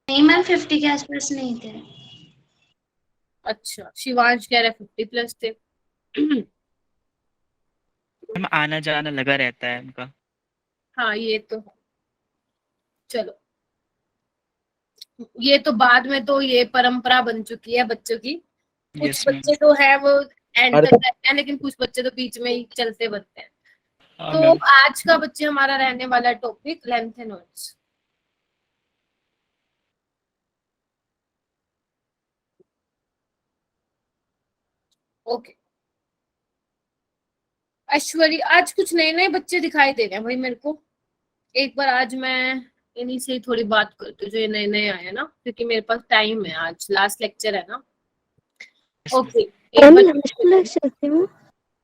नहीं मैम 50 के आसपास नहीं थे। अच्छा, शिवांश कह रहे 50+ थे। हम आना जाना लगा रहता है उनका। हाँ ये तो है। चलो, ये तो बाद में तो ये परंपरा बन चुकी है बच्चों की। कुछ यस मैम। बच्चे तो है वो एंड और तक रहते हैं, लेकिन कुछ बच्चे तो बीच में ही चलते बनते हैं। हाँ तो मैम। आज का बच्चे हमारा रहने वाला topic length and words. Okay. Aishwarya, आज कुछ नए नए बच्चे दिखाई दे रहे हैं भाई मेरे को। एक बार आज मैं इन्हीं से ही थोड़ी बात करती हूँ जो ये नए नए आए हैं ना, क्योंकि मेरे पास टाइम है, आज लास्ट लेक्चर है ना। Yes ma'am. ओके, एक मैम बार। लास्ट लेक्चर क्यों?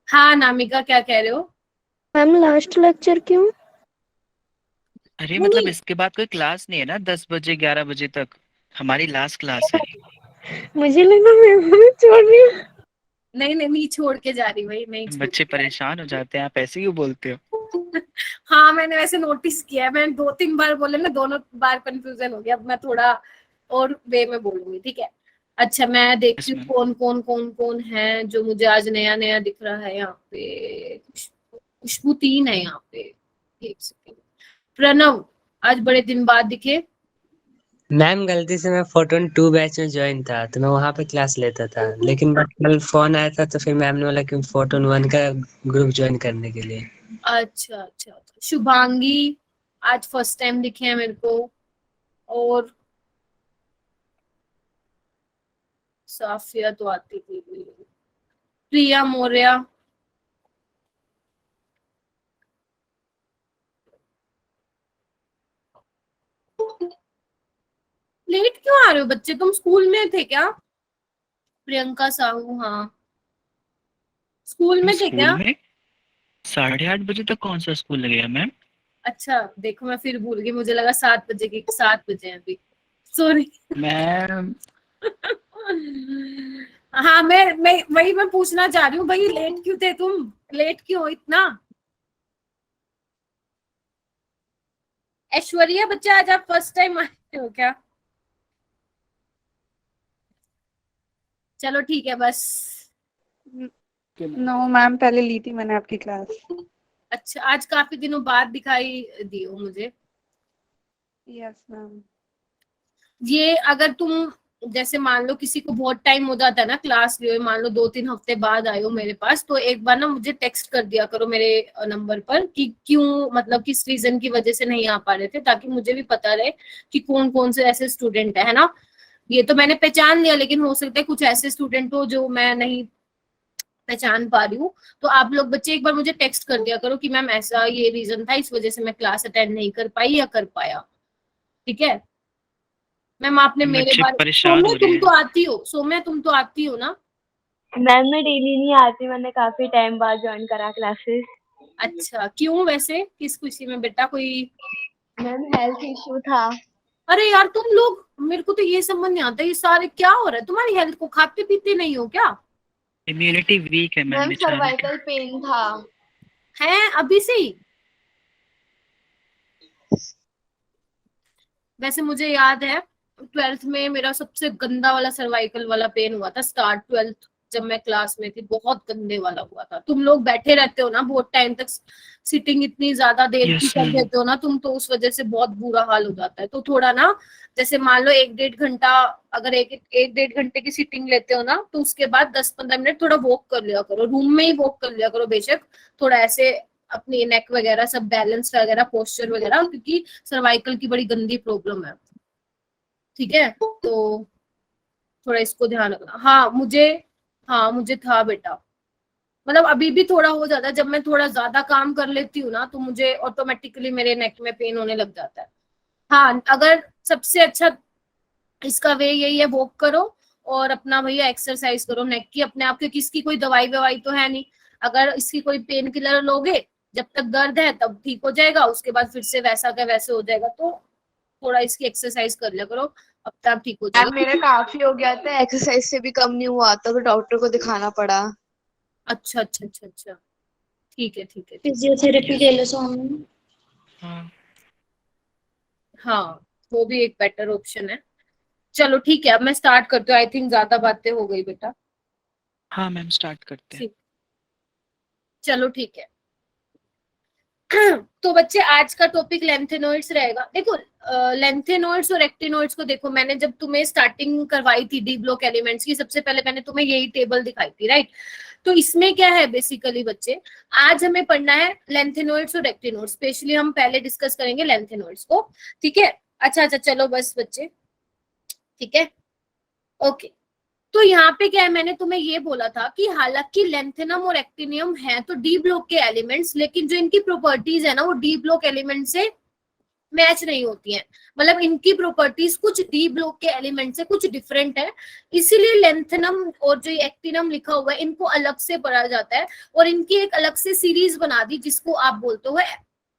हाँ नामिका, क्या कह रहे हो? मैम लास्ट लेक्चर क्यों? अरे क्यों मतलब नहीं? इसके बाद कोई क्लास नहीं है ना, 10 बजे 11 बजे तक हमारी लास्ट क्लास है। मुझे लगा मैम हमें छोड़ रही हूँ। नहीं नहीं, नहीं छोड़ के जा रही भाई, नहीं छोड़ बच्चे के जा परेशान हो जाते हैं, आप ऐसे क्यों बोलते हो? रही। हाँ मैंने वैसे नोटिस किया है, मैंने 2-3 बार बोले ना, दोनों बार कंफ्यूजन हो गया। अब मैं थोड़ा और वे में बोलूंगी, ठीक है। अच्छा, मैं देखती यस हूँ मैम। कौन कौन है जो मुझे आज नया नया दिख रहा है यहाँ पे। खुशबू 3 है यहाँ पे। एक सेकेंड। प्रणव, आज बड़े दिन बाद दिखे। मैम गलती से मैं फोटोन 2 बैच में ज्वाइन था तो मैं वहाँ पे क्लास लेता था, लेकिन बस कल फोन आया था तो फिर मैम ने बोला कि फोटोन 1 का ग्रुप ज्वाइन करने के लिए। अच्छा अच्छा अच्छा। शुभांगी आज फर्स्ट टाइम दिखे हैं मेरे को। और साफिया तो आती थी। प्रिया मौर्य। लेट क्यों आ रहे हो बच्चे, तुम स्कूल में थे क्या? प्रियंका साहू, हाँ स्कूल हम में थे स्कूल क्या? में 8:30 बजे तक कौन सा स्कूल लगेगा मैम? अच्छा देखो, मैं फिर भूल गई, मुझे लगा 7 बजे की, 7 बजे हैं अभी। सॉरी। मैम हाँ मैं वही मैं पूछना चाह रही हूँ भाई, लेट क्यों थे तुम? लेट क्यों हो इतना? ऐश्वर्या, बच्चे आज आप फर्स्ट टाइम आए हो क्या? चलो ठीक है बस। नो मैम, पहले ली थी मैंने आपकी क्लास। अच्छा, आज काफी दिनों बाद दिखाई दी हो मुझे। Yes ma'am. ये अगर तुम जैसे मान लो किसी को बहुत टाइम हो जाता है ना क्लास लिए हुए, मान लो 2-3 हफ्ते बाद आए हो मेरे पास, तो एक बार ना मुझे टेक्स्ट कर दिया करो मेरे नंबर पर कि क्यों, मतलब किस रीजन की वजह से नहीं आ पा रहे थे, ताकि मुझे भी पता रहे कि कौन कौन से ऐसे स्टूडेंट है ना। ये तो मैंने पहचान लिया, लेकिन हो सकता है कुछ ऐसे स्टूडेंट हो जो मैं नहीं पहचान पा रही हूँ। तो आप लोग बच्चे एक बार मुझे टेक्स्ट कर दिया करो कि मैम ऐसा ये रीजन था, इस वजह से मैं क्लास अटेंड नहीं कर पाई या कर पाया। ठीक है। मैम आपने मेरे बच्चे बारे, परेशान सौम्या हो रहे तुम हैं। तो आती हो, सौम्या तुम तो आती हो ना? मैम मैं डेली नहीं आती, मैंने काफी टाइम बाद ज्वाइन करा क्लासेस। अच्छा, क्यों वैसे, किस खुशी में बेटा, कोई? मैम हेल्थ इशू था। अरे यार तुम लोग, मेरे को तो ये समझ नहीं आता, ये सारे क्या हो रहा है तुम्हारी हेल्थ को, खाते पीते नहीं हो क्या? इम्यूनिटी वीक है मैम मैम बेचारे की। सर्वाइकल पेन था। है अभी से ही? वैसे मुझे याद है 12th में मेरा सबसे गंदा वाला सर्वाइकल वाला पेन हुआ था, स्टार्ट 12th जब मैं क्लास में थी, बहुत गंदे वाला हुआ था। तुम लोग बैठे रहते हो ना बहुत टाइम तक, सिटिंग इतनी ज्यादा देर की यस कर मैम। देते हो ना तुम, तो उस वजह से बहुत बुरा हाल हो जाता है। तो थोड़ा ना, जैसे मान लो 1-1.5 घंटा, अगर एक 1-1.5 घंटे की सिटिंग लेते हो ना, तो उसके बाद 10-15 मिनट थोड़ा वॉक कर लिया करो, रूम में ही वॉक कर लिया करो बेशक। थोड़ा ऐसे अपनी नेक वगैरह सब बैलेंस वगैरह, पोस्चर वगैरह, क्योंकि सर्वाइकल की बड़ी गंदी प्रॉब्लम है। ठीक है, तो थोड़ा इसको ध्यान रखना। हाँ मुझे था बेटा, मतलब अभी भी थोड़ा हो जाता है, जब मैं थोड़ा ज्यादा काम कर लेती हूँ ना, तो मुझे ऑटोमेटिकली मेरे नेक में पेन होने लग जाता है। हाँ, अगर सबसे अच्छा इसका वे यही है, वॉक करो और अपना भैया एक्सरसाइज करो नेक की अपने आप के, किसकी कोई दवाई ववाई तो है नहीं। अगर इसकी कोई पेन किलर लोगे, जब तक दर्द है तब ठीक हो जाएगा, उसके बाद फिर से वैसा का वैसे हो जाएगा। तो थोड़ा इसकी एक्सरसाइज कर लिया करो, अब तक ठीक हो मैम जाएगा। मेरा काफी हो गया था, एक्सरसाइज से भी कम नहीं हुआ था, तो डॉक्टर को दिखाना पड़ा। अच्छा अच्छा अच्छा अच्छा। ठीक है ठीक है ठीक फिजियोथेरेपी यस। ले लो सोनू। हाँ। है। हाँ, वो भी एक बेटर ऑप्शन है। चलो ठीक है, अब मैं स्टार्ट करती हूँ। आई थिंक ज्यादा बातें हो गई बेटा। हाँ मैम स्टार्ट करते हैं। ठीक, चलो ठीक है। तो बच्चे आज का टॉपिक लेंथेनॉइड्स रहेगा। देखो लेंथेनॉइड्स और एक्टिनॉइड्स को देखो, मैंने जब तुम्हें स्टार्टिंग करवाई थी डी ब्लॉक एलिमेंट्स की, सबसे पहले मैंने तुम्हें यही टेबल दिखाई थी, राइट। तो इसमें क्या है बेसिकली बच्चे, आज हमें पढ़ना है लेंथेनॉइड्स और एक्टिनॉइड्स। स्पेशली हम पहले डिस्कस करेंगे लेंथेनॉइड्स को, ठीक है। अच्छा चलो बस बच्चे, ठीक है, ओके। तो यहाँ पे क्या है, मैंने तुम्हें ये बोला था कि हालांकि लेंथेनम और एक्टिनियम है तो डी ब्लॉक के एलिमेंट्स, लेकिन जो इनकी प्रॉपर्टीज है ना वो डी ब्लॉक एलिमेंट से मैच नहीं होती हैं। मतलब इनकी प्रॉपर्टीज कुछ डी ब्लॉक के एलिमेंट से कुछ डिफरेंट है, इसीलिए लेंथेनम और जो एक्टिनम लिखा हुआ है इनको अलग से पढ़ा जाता है और इनकी एक अलग से सीरीज बना दी जिसको आप बोलते हो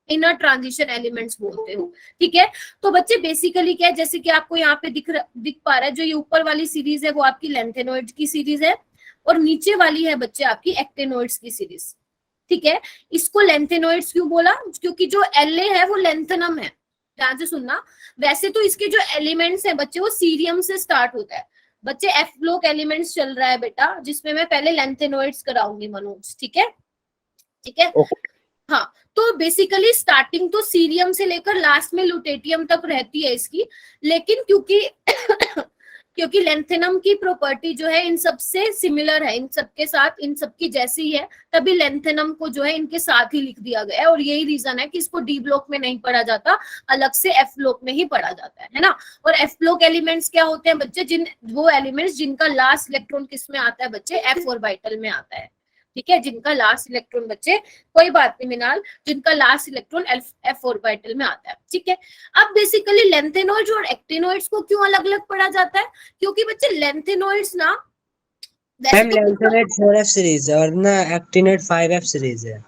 इनर ट्रांजिशन एलिमेंट्स बोलते हो, ठीक है। तो बच्चे बेसिकली क्या है, जैसे कि आपको यहाँ पे दिख पा रहा है, जो ये ऊपर वाली सीरीज है वो आपकी लेंथेनॉइड्स की सीरीज है और नीचे वाली है बच्चे आपकी एक्टिनॉइड्स की सीरीज, ठीक है। इसको लेंथेनॉइड्स क्यों बोला, क्योंकि जो एलए है वो लेंथेनम है। ध्यान से सुनना, वैसे तो इसके जो एलिमेंट्स है बच्चे वो सीरियम से स्टार्ट होता है। बच्चे एफ ब्लॉक एलिमेंट्स चल रहा है बेटा, जिसमें मैं पहले लेंथेनॉइड्स कराऊंगी मनोज, ठीक है, ठीक है। हाँ, तो बेसिकली स्टार्टिंग तो सीरियम से लेकर लास्ट में लुटेटियम तक रहती है इसकी, लेकिन क्योंकि लेंथेनम की प्रॉपर्टी जो है इन सबसे सिमिलर है, इन सबके साथ, इन सबकी जैसी है, तभी लेंथेनम को जो है इनके साथ ही लिख दिया गया है। और यही रीजन है कि इसको डी ब्लॉक में नहीं पढ़ा जाता, अलग से एफ ब्लॉक में ही पढ़ा जाता है ना। और एफ ब्लॉक एलिमेंट्स क्या होते हैं बच्चे, वो एलिमेंट्स जिनका लास्ट इलेक्ट्रॉन किस में आता है बच्चे, एफ ऑर्बिटल में आता है, ठीक है। जिनका लास्ट इलेक्ट्रॉन बच्चे, कोई बात नहीं मिनाल, जिनका लास्ट इलेक्ट्रॉन एफ ऑर्बिटल में आता है, ठीक है। अब बेसिकली लेंथेनॉइड्स और एक्टिनॉइड्स को क्यों अलग अलग पढ़ा जाता है, क्योंकि बच्चे लेंथेनॉइड्स ना मैम लेंथेनॉइड 4F सीरीज है और ना एक्टिनॉइड 5F सीरीज है।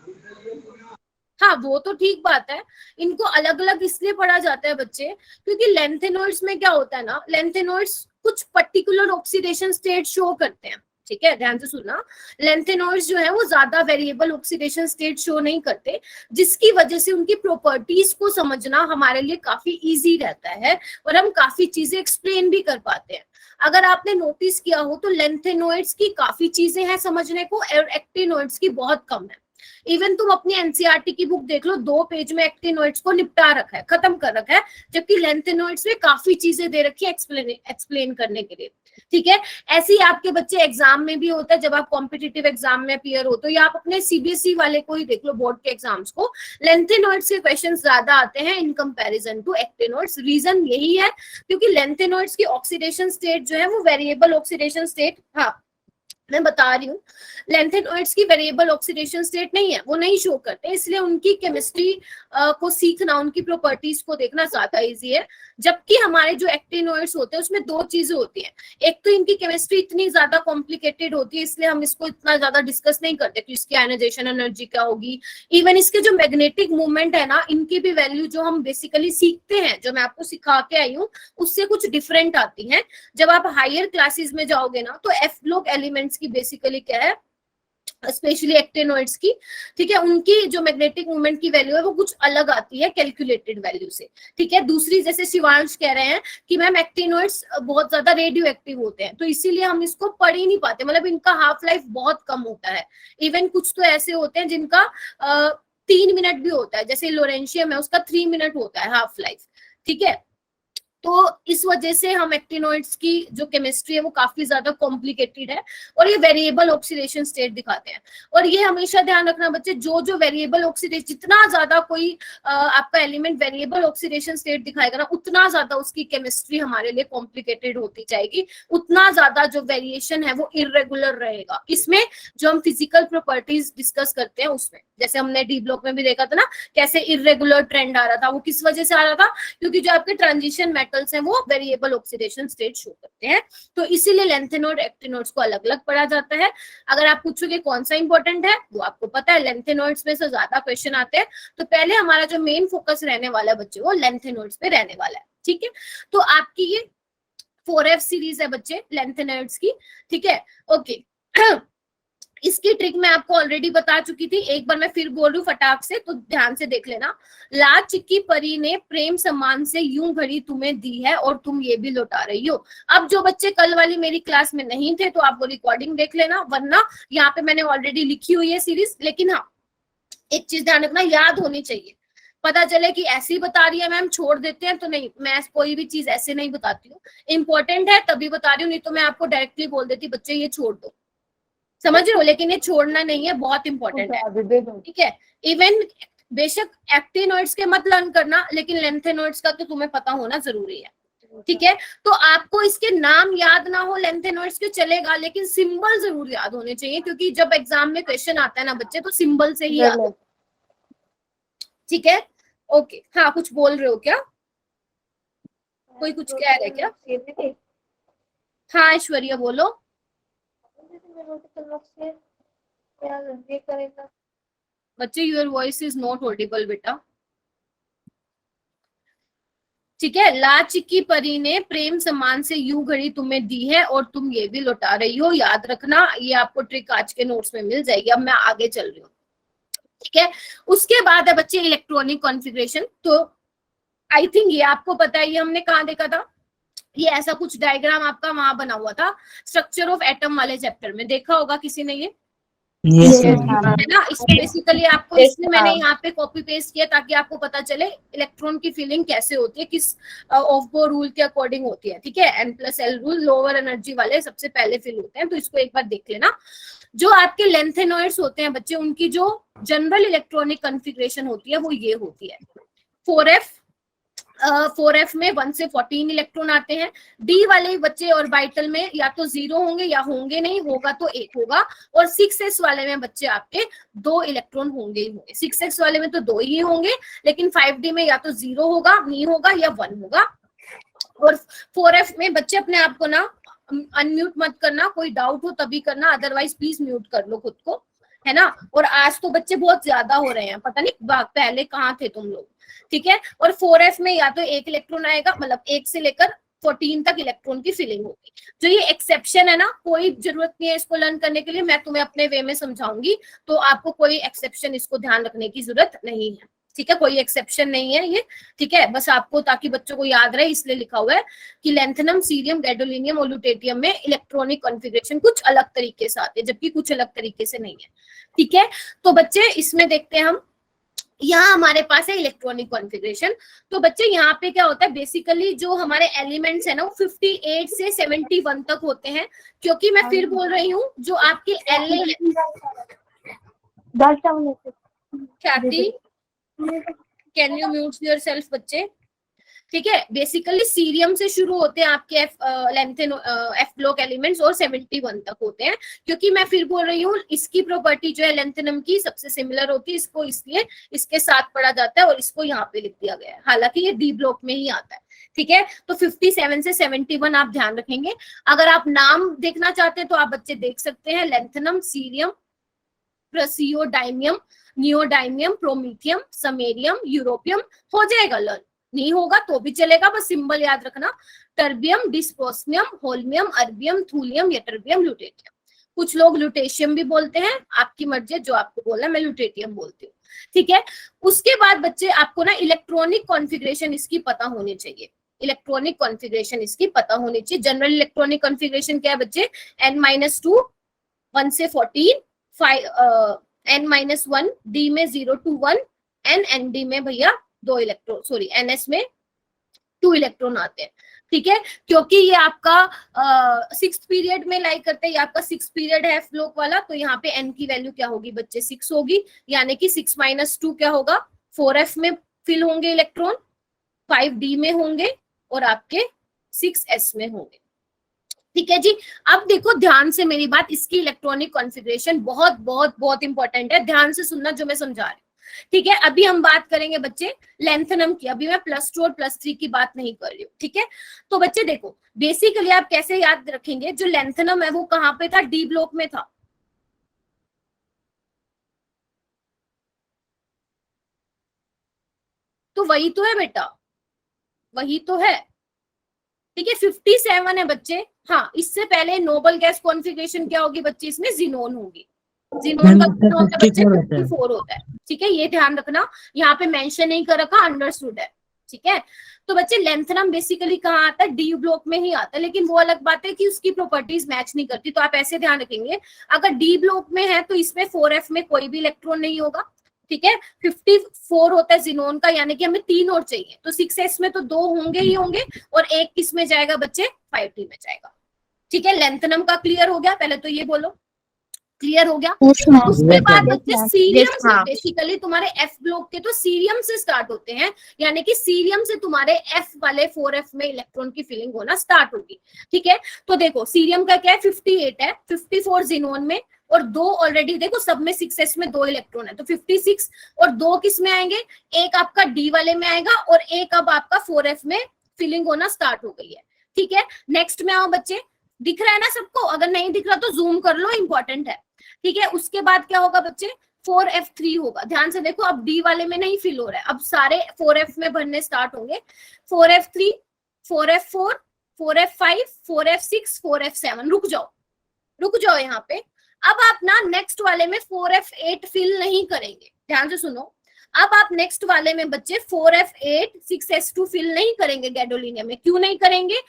हाँ वो तो ठीक बात है, इनको अलग अलग इसलिए पढ़ा जाता है बच्चे क्योंकि लेंथेनॉइड्स में क्या होता है ना, लेंथेनॉइड्स कुछ पर्टिकुलर ऑक्सीडेशन स्टेट शो करते हैं, ठीक है। ध्यान से सुनना, लेंथेनॉइड्स जो है वो ज्यादा वेरिएबल ऑक्सीडेशन स्टेट शो नहीं करते, जिसकी वजह से उनकी प्रॉपर्टीज को समझना हमारे लिए काफी इजी रहता है और हम काफी चीजें एक्सप्लेन भी कर पाते हैं। अगर आपने नोटिस किया हो तो लेंथेनॉइड्स की काफी चीजें हैं समझने को और एक्टिनॉइड्स की बहुत कम है। इवन तुम अपनी एनसीईआरटी की बुक देख लो, 2 पेज में एक्टिनॉइड्स को निपटा रखा है, खत्म कर रखा है, जबकि लेंथेनॉइड्स में काफी चीजें दे रखी है एक्सप्लेन करने के लिए, ठीक है। ऐसे ही आपके बच्चे एग्जाम में भी होता है, जब आप कॉम्पिटिटिव एग्जाम में अपीयर हो तो, या आप अपने सीबीएसई वाले को ही देख लो, बोर्ड के एग्जाम्स को, लेंथेनॉइड्स के क्वेश्चन ज्यादा आते हैं in comparison to actinoids. Reason यही है क्योंकि लेंथेनॉइड्स की ऑक्सीडेशन स्टेट जो है वो वेरिएबल ऑक्सीडेशन स्टेट, हाँ मैं बता रही हूँ, लेंथेनॉइड्स की वेरिएबल ऑक्सीडेशन स्टेट नहीं है, वो नहीं शो करते, इसलिए उनकी केमिस्ट्री को सीखना, उनकी प्रॉपर्टीज को देखना ज्यादा इजी है। जबकि हमारे जो एक्टिनॉइड्स होते हैं उसमें 2 चीजें होती हैं, एक तो इनकी केमिस्ट्री इतनी ज्यादा कॉम्प्लिकेटेड होती है इसलिए हम इसको इतना ज्यादा डिस्कस नहीं करते कि इसकी आयनाइजेशन एनर्जी क्या होगी। इवन इसके जो मैग्नेटिक मूवमेंट है ना, इनकी भी वैल्यू जो हम बेसिकली सीखते हैं, जो मैं आपको सिखा के आई हूँ, उससे कुछ डिफरेंट आती है। जब आप हायर क्लासेस में जाओगे ना तो एफ ब्लॉक एलिमेंट्स की बेसिकली क्या है, स्पेशली एक्टिनॉइड्स की, ठीक है, उनकी जो मैग्नेटिक मूवमेंट की वैल्यू है वो कुछ अलग आती है कैलकुलेटेड वैल्यू से, ठीक है। दूसरी, जैसे शिवांश कह रहे हैं कि मैम एक्टिनॉइड्स बहुत ज्यादा रेडियो एक्टिव होते हैं तो इसीलिए हम इसको पढ़ ही नहीं पाते, मतलब इनका हाफ लाइफ बहुत कम होता है। इवन कुछ तो ऐसे होते हैं जिनका 3 मिनट भी होता है, जैसे लोरेंशियम है उसका 3 मिनट होता है हाफ लाइफ, ठीक है। तो इस वजह से हम एक्टिनॉइड्स की जो केमिस्ट्री है वो काफी ज्यादा कॉम्प्लिकेटेड है और ये वेरिएबल ऑक्सीडेशन स्टेट दिखाते हैं। और ये हमेशा ध्यान रखना बच्चे, जो वेरिएबल ऑक्सीडेशन, जितना ज्यादा कोई आपका एलिमेंट वेरिएबल ऑक्सीडेशन स्टेट दिखाएगा ना, उतना ज्यादा उसकी केमिस्ट्री हमारे लिए कॉम्प्लिकेटेड होती जाएगी, उतना ज्यादा जो वेरिएशन है वो इरेगुलर रहेगा। इसमें जो हम फिजिकल प्रॉपर्टीज डिस्कस करते हैं उसमें, जैसे हमने डी ब्लॉक में भी देखा था ना कैसे इरेगुलर ट्रेंड आ रहा था, वो किस वजह से आ रहा था, क्योंकि जो आपके ट्रांजिशन मेटल्स हैं वो वेरिएबल ऑक्सीडेशन स्टेट शो करते हैं। तो इसीलिए लेंथेनॉइड एक्टिनॉइड्स को अलग अलग पढ़ा जाता है। अगर आप पूछोगे कौन सा इंपॉर्टेंट है, वो आपको पता है, लेंथेनॉइड्स में से ज्यादा क्वेश्चन आते हैं, तो पहले हमारा जो मेन फोकस रहने वाला है बच्चे वो लेंथेनॉइड्स पे रहने वाला है, ठीक है। तो आपकी ये 4F सीरीज है बच्चे लेंथेनॉइड्स की, ठीक है, ओके। इसकी ट्रिक मैं आपको ऑलरेडी बता चुकी थी, एक बार मैं फिर बोल रही हूँ फटाक से, तो ध्यान से देख लेना। लाज चिक्की परी ने प्रेम सम्मान से यूं घड़ी तुम्हें दी है और तुम ये भी लौटा रही हो। अब जो बच्चे कल वाली मेरी क्लास में नहीं थे तो आप वो रिकॉर्डिंग देख लेना, वरना यहाँ पे मैंने ऑलरेडी लिखी हुई है सीरीज। लेकिन हाँ, एक चीज ध्यान रखना, याद होनी चाहिए। पता चले कि ऐसे ही बता रही है मैम, छोड़ देते हैं, तो नहीं, मैं कोई भी चीज ऐसे नहीं बताती हूँ। इंपॉर्टेंट है तभी बता रही हूँ, नहीं तो मैं आपको डायरेक्टली बोल देती बच्चे ये छोड़ दो, समझ रहे हो। लेकिन ये छोड़ना नहीं है, बहुत इंपॉर्टेंट है, ठीक है। इवन बेशक एक्टिनोइड्स के मत लर्न करना, लेकिन लेंथेनोइड्स का तो तुम्हें पता होना जरूरी है, ठीक है। तो आपको इसके नाम याद ना हो लेंथेनोइड्स के चलेगा, लेकिन सिंबल जरूर याद होने चाहिए, क्योंकि जब एग्जाम में क्वेश्चन आता है ना बच्चे, तो सिंबल से ही याद, ठीक है। ओके, हाँ कुछ बोल रहे हो क्या, कोई कुछ कह रहे क्या? हाँ ऐश्वर्या बोलो। बच्चे your voice is not Audible बेटा, ठीक है। ला चिक्की परी ने प्रेम सम्मान से यूं घड़ी तुम्हें दी है और तुम ये भी लौटा रही हो, याद रखना। ये आपको ट्रिक आज के नोट्स में मिल जाएगी। अब मैं आगे चल रही हूँ, ठीक है। उसके बाद है बच्चे इलेक्ट्रॉनिक कॉन्फ़िगरेशन। तो आई थिंक ये आपको पता है, ये हमने कहाँ देखा था, ये ऐसा कुछ डायग्राम आपका वहां बना हुआ था स्ट्रक्चर ऑफ एटम वाले चैप्टर में, देखा होगा किसी ने ये, है ना। इसमें बेसिकली आपको इसलिए मैंने यहाँ पे कॉपी पेस्ट किया ताकि आपको पता चले इलेक्ट्रॉन की फीलिंग कैसे होती है, किस ऑफ बोर रूल के अकॉर्डिंग होती है, ठीक है। n+l रूल, लोअर एनर्जी वाले सबसे पहले फिल होते हैं, तो इसको एक बार देख लेना। जो आपके लेंथेनॉइड्स होते हैं बच्चे, उनकी जो जनरल इलेक्ट्रॉनिक कॉन्फ़िगरेशन होती है वो ये होती है। 4f में 1 से 14 इलेक्ट्रॉन आते हैं। डी वाले बच्चे ऑर्बिटल में या तो 0 होंगे या होंगे नहीं, होगा तो 1 होगा। और 6s वाले में बच्चे आपके 2 इलेक्ट्रॉन होंगे ही होंगे। 6s वाले में तो 2 ही होंगे, लेकिन 5d में या तो 0 होगा, नहीं होगा, या 1 होगा। और 4f में बच्चे अपने आप को ना अनम्यूट मत करना, कोई डाउट हो तभी करना, अदरवाइज प्लीज म्यूट कर लो खुद को, है ना। और आज तो बच्चे बहुत ज्यादा हो रहे हैं, पता नहीं पहले कहाँ थे तुम लोग, ठीक है। और 4f में या तो 1 इलेक्ट्रॉन आएगा, मतलब 1 से लेकर 14 तक इलेक्ट्रॉन की फिलिंग होगी। जो ये एक्सेप्शन है ना, कोई जरूरत नहीं है इसको लर्न करने के लिए, मैं तुम्हें अपने वे में समझाऊंगी, तो आपको कोई एक्सेप्शन इसको ध्यान रखने की जरूरत नहीं है, ठीक है। कोई एक्सेप्शन नहीं है ये, ठीक है। बस आपको ताकि बच्चों को याद रहे इसलिए लिखा हुआ है कि लेंथेनम, सीरियम, गैडोलिनियम और ल्यूटेटियम में इलेक्ट्रॉनिक कॉन्फ़िगरेशन कुछ अलग तरीके से आते हैं, जबकि कुछ अलग तरीके से नहीं है, ठीक है। तो बच्चे इसमें देखते हैं हम, यहाँ हमारे पास है इलेक्ट्रॉनिक कॉन्फ़िगरेशन। तो बच्चे यहाँ पे क्या होता है, बेसिकली जो हमारे एलिमेंट्स है ना वो 58 से 71 तक होते हैं, क्योंकि मैं फिर बोल रही हूँ जो आपके ख्याति, कैन यू म्यूट योरसेल्फ बच्चे, ठीक है। बेसिकली सीरियम से शुरू होते हैं आपके एफ ब्लॉक एलिमेंट्स और 71 तक होते हैं, क्योंकि मैं फिर बोल रही हूँ इसकी प्रॉपर्टी जो है लेंथेनम की सबसे सिमिलर होती है, इसको इसलिए इसके साथ पढ़ा जाता है और इसको यहाँ पे लिख दिया गया है, हालांकि ये डी ब्लॉक में ही आता है, ठीक है। तो 57 से 71 आप ध्यान रखेंगे। अगर आप नाम देखना चाहते हैं तो आप बच्चे देख सकते हैं, lanthanum, cerium, praseodymium, neodymium, promethium, samarium, europium, हो जाएगा लर्न, नहीं होगा तो भी चलेगा, बस सिंबल याद रखना। Terbium, dysprosium, holmium, erbium, thulium, ytterbium, lutetium. कुछ लोग ल्यूटेशियम भी बोलते हैं, आपकी मर्जी, जो आपको बोलना है, मैं ल्यूटेटियम बोलती हूँ, ठीक है। उसके बाद बच्चे आपको ना इलेक्ट्रॉनिक कॉन्फ़िगरेशन इसकी पता होनी चाहिए, इलेक्ट्रॉनिक कॉन्फ़िगरेशन इसकी पता होनी चाहिए। जनरल इलेक्ट्रॉनिक कॉन्फ़िगरेशन क्या है बच्चे, n-2, 1 से 14, n-1, d में 0 to 1, nd में भैया 2 इलेक्ट्रॉन, सॉरी ns में 2 इलेक्ट्रॉन आते हैं, ठीक है। क्योंकि ये आपका 6th पीरियड में लाइक करते हैं, ये आपका 6th पीरियड है एफ ब्लॉक वाला, तो यहाँ पे n की वैल्यू क्या होगी बच्चे, 6 होगी, यानी कि 6 - 2 क्या होगा, 4f में फिल होंगे इलेक्ट्रॉन, 5d में होंगे और आपके 6s में होंगे, ठीक है जी। अब देखो ध्यान से मेरी बात, इसकी इलेक्ट्रॉनिक कॉन्फ़िगरेशन बहुत बहुत बहुत इंपॉर्टेंट है, ध्यान से सुनना जो मैं समझा रही हूँ, ठीक है। अभी हम बात करेंगे बच्चे लेंथेनम की, अभी मैं +2 और +3 की बात नहीं कर रही हूँ, ठीक है। तो बच्चे देखो बेसिकली आप कैसे याद रखेंगे, जो लेंथेनम है वो कहाँ पे था, डी ब्लॉक में था, तो वही तो है बेटा, वही तो है, ठीक है। 57 है बच्चे। हाँ, इससे पहले नोबल गैस कॉन्फ़िगरेशन क्या होगी बच्चे, इसमें जिनोन होगी, जिनोन का कितना होता है बच्चे? 54 होता है। 54 होता है। ठीक है, ये ध्यान रखना, यहाँ पे मेंशन नहीं कर रखा, अंडरस्टूड है। ठीक है, तो बच्चे लेंथनम बेसिकली कहाँ आता है? डी ब्लॉक में ही आता है, लेकिन वो अलग बात है कि उसकी प्रॉपर्टीज मैच नहीं करती, तो आप ऐसे ध्यान रखेंगे, अगर डी ब्लॉक में है तो इसमें 4f में कोई भी इलेक्ट्रॉन नहीं होगा। ठीक है, 54 होता है जिनोन का, यानी कि हमें 3 और चाहिए, तो 6s में तो 2 होंगे ही होंगे, और एक किस में जाएगा बच्चे? 5d में जाएगा। ठीक है, लेंथनम का क्लियर हो गया? पहले तो ये बोलो, क्लियर हो गया? उसके बाद बच्चे सीरियम से, बेसिकली तुम्हारे एफ ब्लॉक के तो सीरियम से स्टार्ट होते हैं, यानी कि सीरियम से तुम्हारे एफ वाले 4f में इलेक्ट्रॉन की फिलिंग होना स्टार्ट होगी। ठीक है, तो देखो सीरियम का क्या है? 58 है, 54 जिनोन में, और 2 ऑलरेडी देखो सब में 6s में 2 इलेक्ट्रॉन है, तो 56, और 2 किस में आएंगे? एक आपका डी वाले में आएगा, और एक अब आपका 4f में फिलिंग होना स्टार्ट हो गई है। ठीक है, नेक्स्ट में आओ बच्चे, दिख रहा है ना सबको? अगर नहीं दिख रहा तो जूम कर लो, इंपॉर्टेंट है। ठीक है, उसके बाद क्या होगा बच्चे? 4f3 होगा। ध्यान से देखो, अब डी वाले में नहीं फिल हो रहा है, अब सारे 4f में भरने स्टार्ट होंगे। 4f3, 4f4, 4f5, 4f6, 4f7। रुक जाओ यहाँ पे। अब आप ना नेक्स्ट वाले में 4f8 फिल नहीं करेंगे, ध्यान से सुनो। अब आप नेक्स्ट वाले में बच्चे 4f8, 6s2 फिल नहीं करेंगे गैडोलिनियम में। क्यों नहीं करेंगे?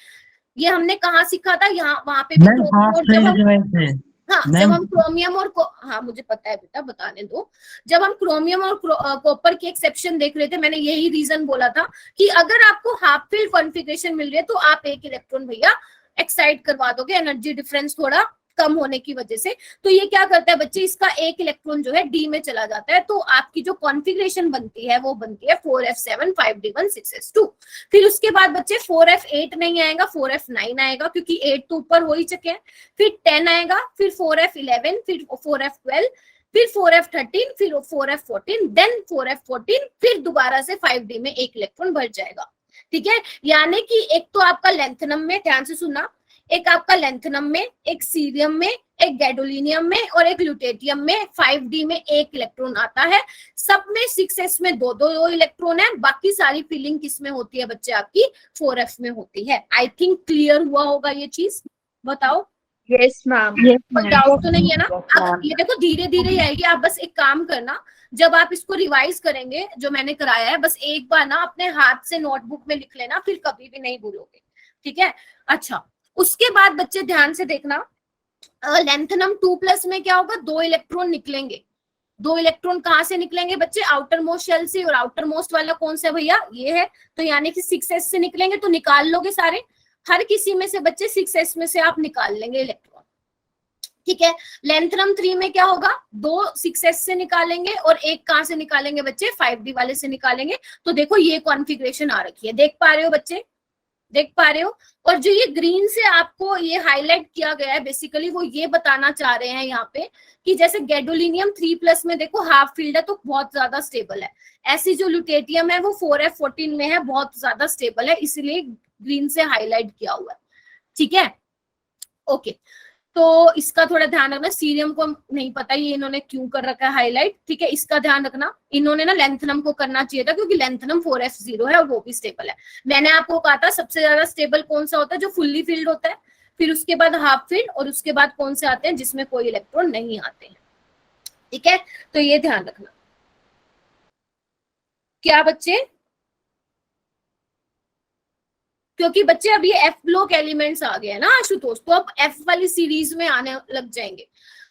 ये हमने कहाँ सीखा था? यहाँ, वहां पे भी। हाँ, जब हम क्रोमियम और हाँ मुझे पता है बेटा, बताने दो। जब हम क्रोमियम और कॉपर की एक्सेप्शन देख रहे थे, मैंने यही रीजन बोला था कि अगर आपको हाफ फील्ड कॉन्फ़िगरेशन मिल रही है तो आप एक इलेक्ट्रॉन भैया एक्साइट करवा दोगे, एनर्जी डिफरेंस थोड़ा कम होने की वजह से। तो ये क्या करता है बच्चे? इसका एक इलेक्ट्रॉन जो है डी में चला जाता है, तो आपकी जो कॉन्फ़िगरेशन बनती है वो बनती है 4f7, 5d1, 6s2। फिर उसके बाद बच्चे 4f8 नहीं आएगा, 4f9 आएगा, क्योंकि 8 तो ऊपर हो ही चुके हैं। फिर 10 आएगा, फिर 4f11, फिर 4f12, फिर 4f13, फिर 4f14, देन 4f14, फिर दोबारा से 5d में एक इलेक्ट्रॉन भर जाएगा। ठीक है, यानी कि एक तो आपका लेंथनम में, ध्यान से सुनना, एक आपका लेंथनम में, एक सीरियम में, एक गैडोलिनियम में, और एक ल्यूटेटियम में 5d में एक इलेक्ट्रॉन आता है। सब में 6s में 2 इलेक्ट्रॉन है। बाकी सारी फिलिंग किस में होती है बच्चे? आपकी 4f में होती है। आई थिंक क्लियर हुआ होगा ये चीज, बताओ। Yes ma'am. कोई डाउट तो नहीं है ना? अब ये देखो धीरे धीरे ही आएगी, आप बस एक काम करना, जब आप इसको रिवाइज करेंगे जो मैंने कराया है, बस एक बार ना अपने हाथ से नोटबुक में लिख लेना, फिर कभी भी नहीं भूलोगे। ठीक है, अच्छा उसके बाद बच्चे ध्यान से देखना, लेंथनम 2+ में क्या होगा? 2 इलेक्ट्रॉन निकलेंगे। 2 इलेक्ट्रॉन कहाँ से निकलेंगे बच्चे? आउटर मोस्ट शेल से, और आउटर मोस्ट वाला कौन सा भैया? ये है, तो यानी कि 6s से निकलेंगे, तो निकाल लोगे सारे, हर किसी में से बच्चे 6s में से आप निकाल लेंगे इलेक्ट्रॉन। ठीक है, लेंथनम 3 में क्या होगा? 2 6s से निकालेंगे, और एक कहाँ से निकालेंगे बच्चे? 5d वाले से निकालेंगे। तो देखो ये कॉन्फ़िगरेशन आ रखी है, देख पा रहे हो बच्चे? देख पा रहे हो? और जो ये ग्रीन से आपको ये हाईलाइट किया गया है, बेसिकली वो ये बताना चाह रहे हैं यहाँ पे कि जैसे गैडोलिनियम 3+ में देखो हाफ फील्ड है तो बहुत ज्यादा स्टेबल है, ऐसी जो ल्यूटेटियम है वो 4f14 में है, बहुत ज्यादा स्टेबल है, इसलिए ग्रीन से हाईलाइट किया हुआ है। ठीक है, ओके, तो इसका थोड़ा ध्यान रखना। सीरियम को नहीं पता ये इन्होंने क्यों कर रखा है हाईलाइट। ठीक है, इसका ध्यान रखना, इन्होंने ना लेंथनम को करना चाहिए था, क्योंकि लेंथनम 4f0 है और वो भी स्टेबल है। मैंने आपको कहा था सबसे ज्यादा स्टेबल कौन सा होता है? जो फुल्ली फील्ड होता है, फिर उसके बाद हाफ फील्ड, और उसके बाद कौन से आते हैं? जिसमें कोई इलेक्ट्रॉन नहीं आते हैं। ठीक है, तो ये ध्यान रखना। क्या बच्चे? क्योंकि बच्चे अब ये एफ ब्लॉक एलिमेंट्स आ गए हैं ना आशुतोष, तो अब एफ वाली सीरीज में आने लग जाएंगे।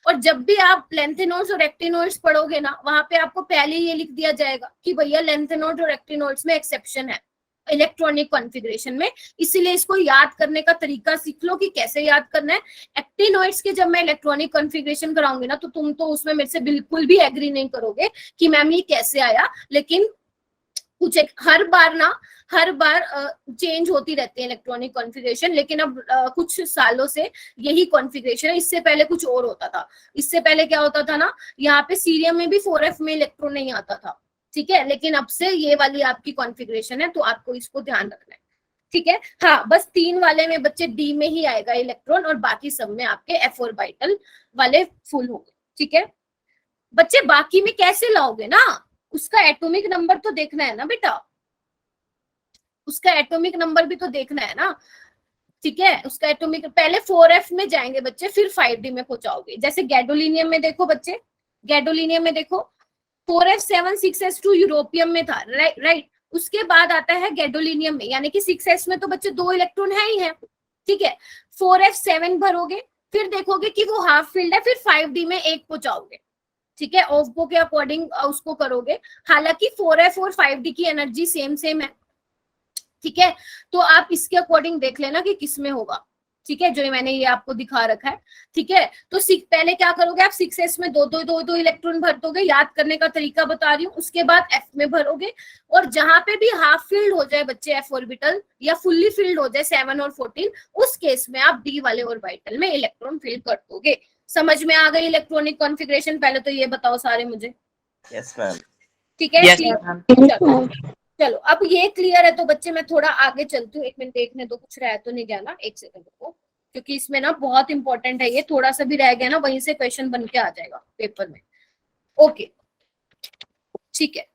और जब भी आप लेंथेनोड्स और एक्टिनोड्स पढ़ोगे ना, वहां पे आपको पहले ये लिख दिया जाएगा कि भैया लेंथेनोड और एक्टिनोड्स में एक्सेप्शन है इलेक्ट्रॉनिक कॉन्फ़िगरेशन में, इसीलिए इसको याद करने का तरीका सीख लो कि कैसे याद करना है। एक्टिनोइड्स के जब मैं इलेक्ट्रॉनिक कॉन्फ़िगरेशन कराऊंगी ना, तो तुम तो उसमें मेरे से बिल्कुल भी एग्री नहीं करोगे कि मैम ये कैसे आया, लेकिन कुछ हर बार चेंज होती रहती है इलेक्ट्रॉनिक कॉन्फ़िगरेशन, लेकिन अब कुछ सालों से यही कॉन्फ़िगरेशन है। इससे पहले कुछ और होता था। इससे पहले क्या होता था ना, यहाँ पे सीरियम में भी 4f में इलेक्ट्रॉन नहीं आता था। ठीक है, लेकिन अब से ये वाली आपकी कॉन्फ़िगरेशन है, तो आपको इसको ध्यान रखना है। ठीक है, हाँ बस 3 वाले में बच्चे डी में ही आएगा इलेक्ट्रॉन, और बाकी सब में आपके f ऑर्बिटल वाले फुल होंगे। ठीक है बच्चे, बाकी में कैसे लाओगे ना, उसका एटॉमिक नंबर तो देखना है ना बेटा, उसका एटॉमिक नंबर भी तो देखना है ना। ठीक है, उसका एटॉमिक पहले 4f में जाएंगे बच्चे, फिर 5d में पहुंचाओगे। जैसे गैडोलिनियम में देखो बच्चे, गैडोलिनियम में देखो 4f7 6s2 यूरोपियम में था, राइट। उसके बाद आता है गैडोलिनियम में, यानी कि 6s में तो बच्चे 2 इलेक्ट्रॉन है ही है, ठीक है। 4f7 भरोगे, फिर देखोगे कि वो हाफ फील्ड है, फिर 5d में 1 पहुंचाओगे, ठीक है। ऑफबो के अकॉर्डिंग उसको करोगे, हालांकि 4f और 5d की एनर्जी सेम है, ठीक है। तो आप इसके अकॉर्डिंग देख लेना कि किस में होगा, ठीक है, जो मैंने ये आपको दिखा रखा है, ठीक है। तो पहले क्या करोगे आप, 6s में दो इलेक्ट्रॉन भर दोगे, याद करने का तरीका बता रही हूँ। उसके बाद f में भरोगे, और जहां पे भी हाफ फील्ड हो जाए बच्चे f ऑर्बिटल, या फुल्ली फील्ड हो जाए 7 और 14, उस केस में आप d वाले ऑर्बिटल में इलेक्ट्रॉन फिल कर दोगे। समझ में आ गई इलेक्ट्रॉनिक कॉन्फ़िगरेशन? पहले तो ये बताओ सारे मुझे। Yes ma'am. ठीक है, चलो अब ये क्लियर है तो बच्चे मैं थोड़ा आगे चलती हूँ। 1 मिनट देखने दो, कुछ रह तो नहीं गया ना, 1 सेकंड रुको, क्योंकि इसमें ना बहुत इंपॉर्टेंट है ये, थोड़ा सा भी रह गया ना वहीं से क्वेश्चन बन के आ जाएगा पेपर में। ओके, ठीक है।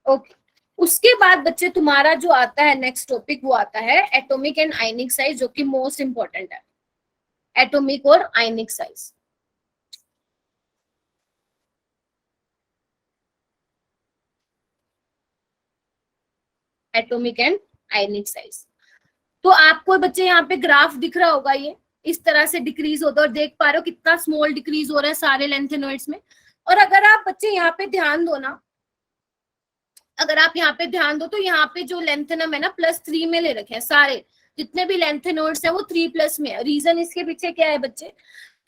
ओके, उसके बाद बच्चे तुम्हारा जो आता है नेक्स्ट टॉपिक, वो आता है एटॉमिक एंड आयनिक साइज, जो कि मोस्ट इंपॉर्टेंट है। एटॉमिक और आयनिक size, atomic and ionic size. तो आपको बच्चे यहाँ पे ग्राफ दिख रहा होगा, ये इस तरह से डिक्रीज होता है, और देख पा रहे हो कितना स्मॉल डिक्रीज हो रहा है सारे लेंथेनॉइड्स में। और अगर आप बच्चे यहाँ पे ध्यान दो ना, अगर आप यहाँ पे ध्यान दो तो यहाँ पे जो लेंथेनम है ना +3 में ले रखे हैं, सारे जितने भी लेंथेनॉइड्स हैं वो 3+ में है। रीजन इसके पीछे क्या है बच्चे,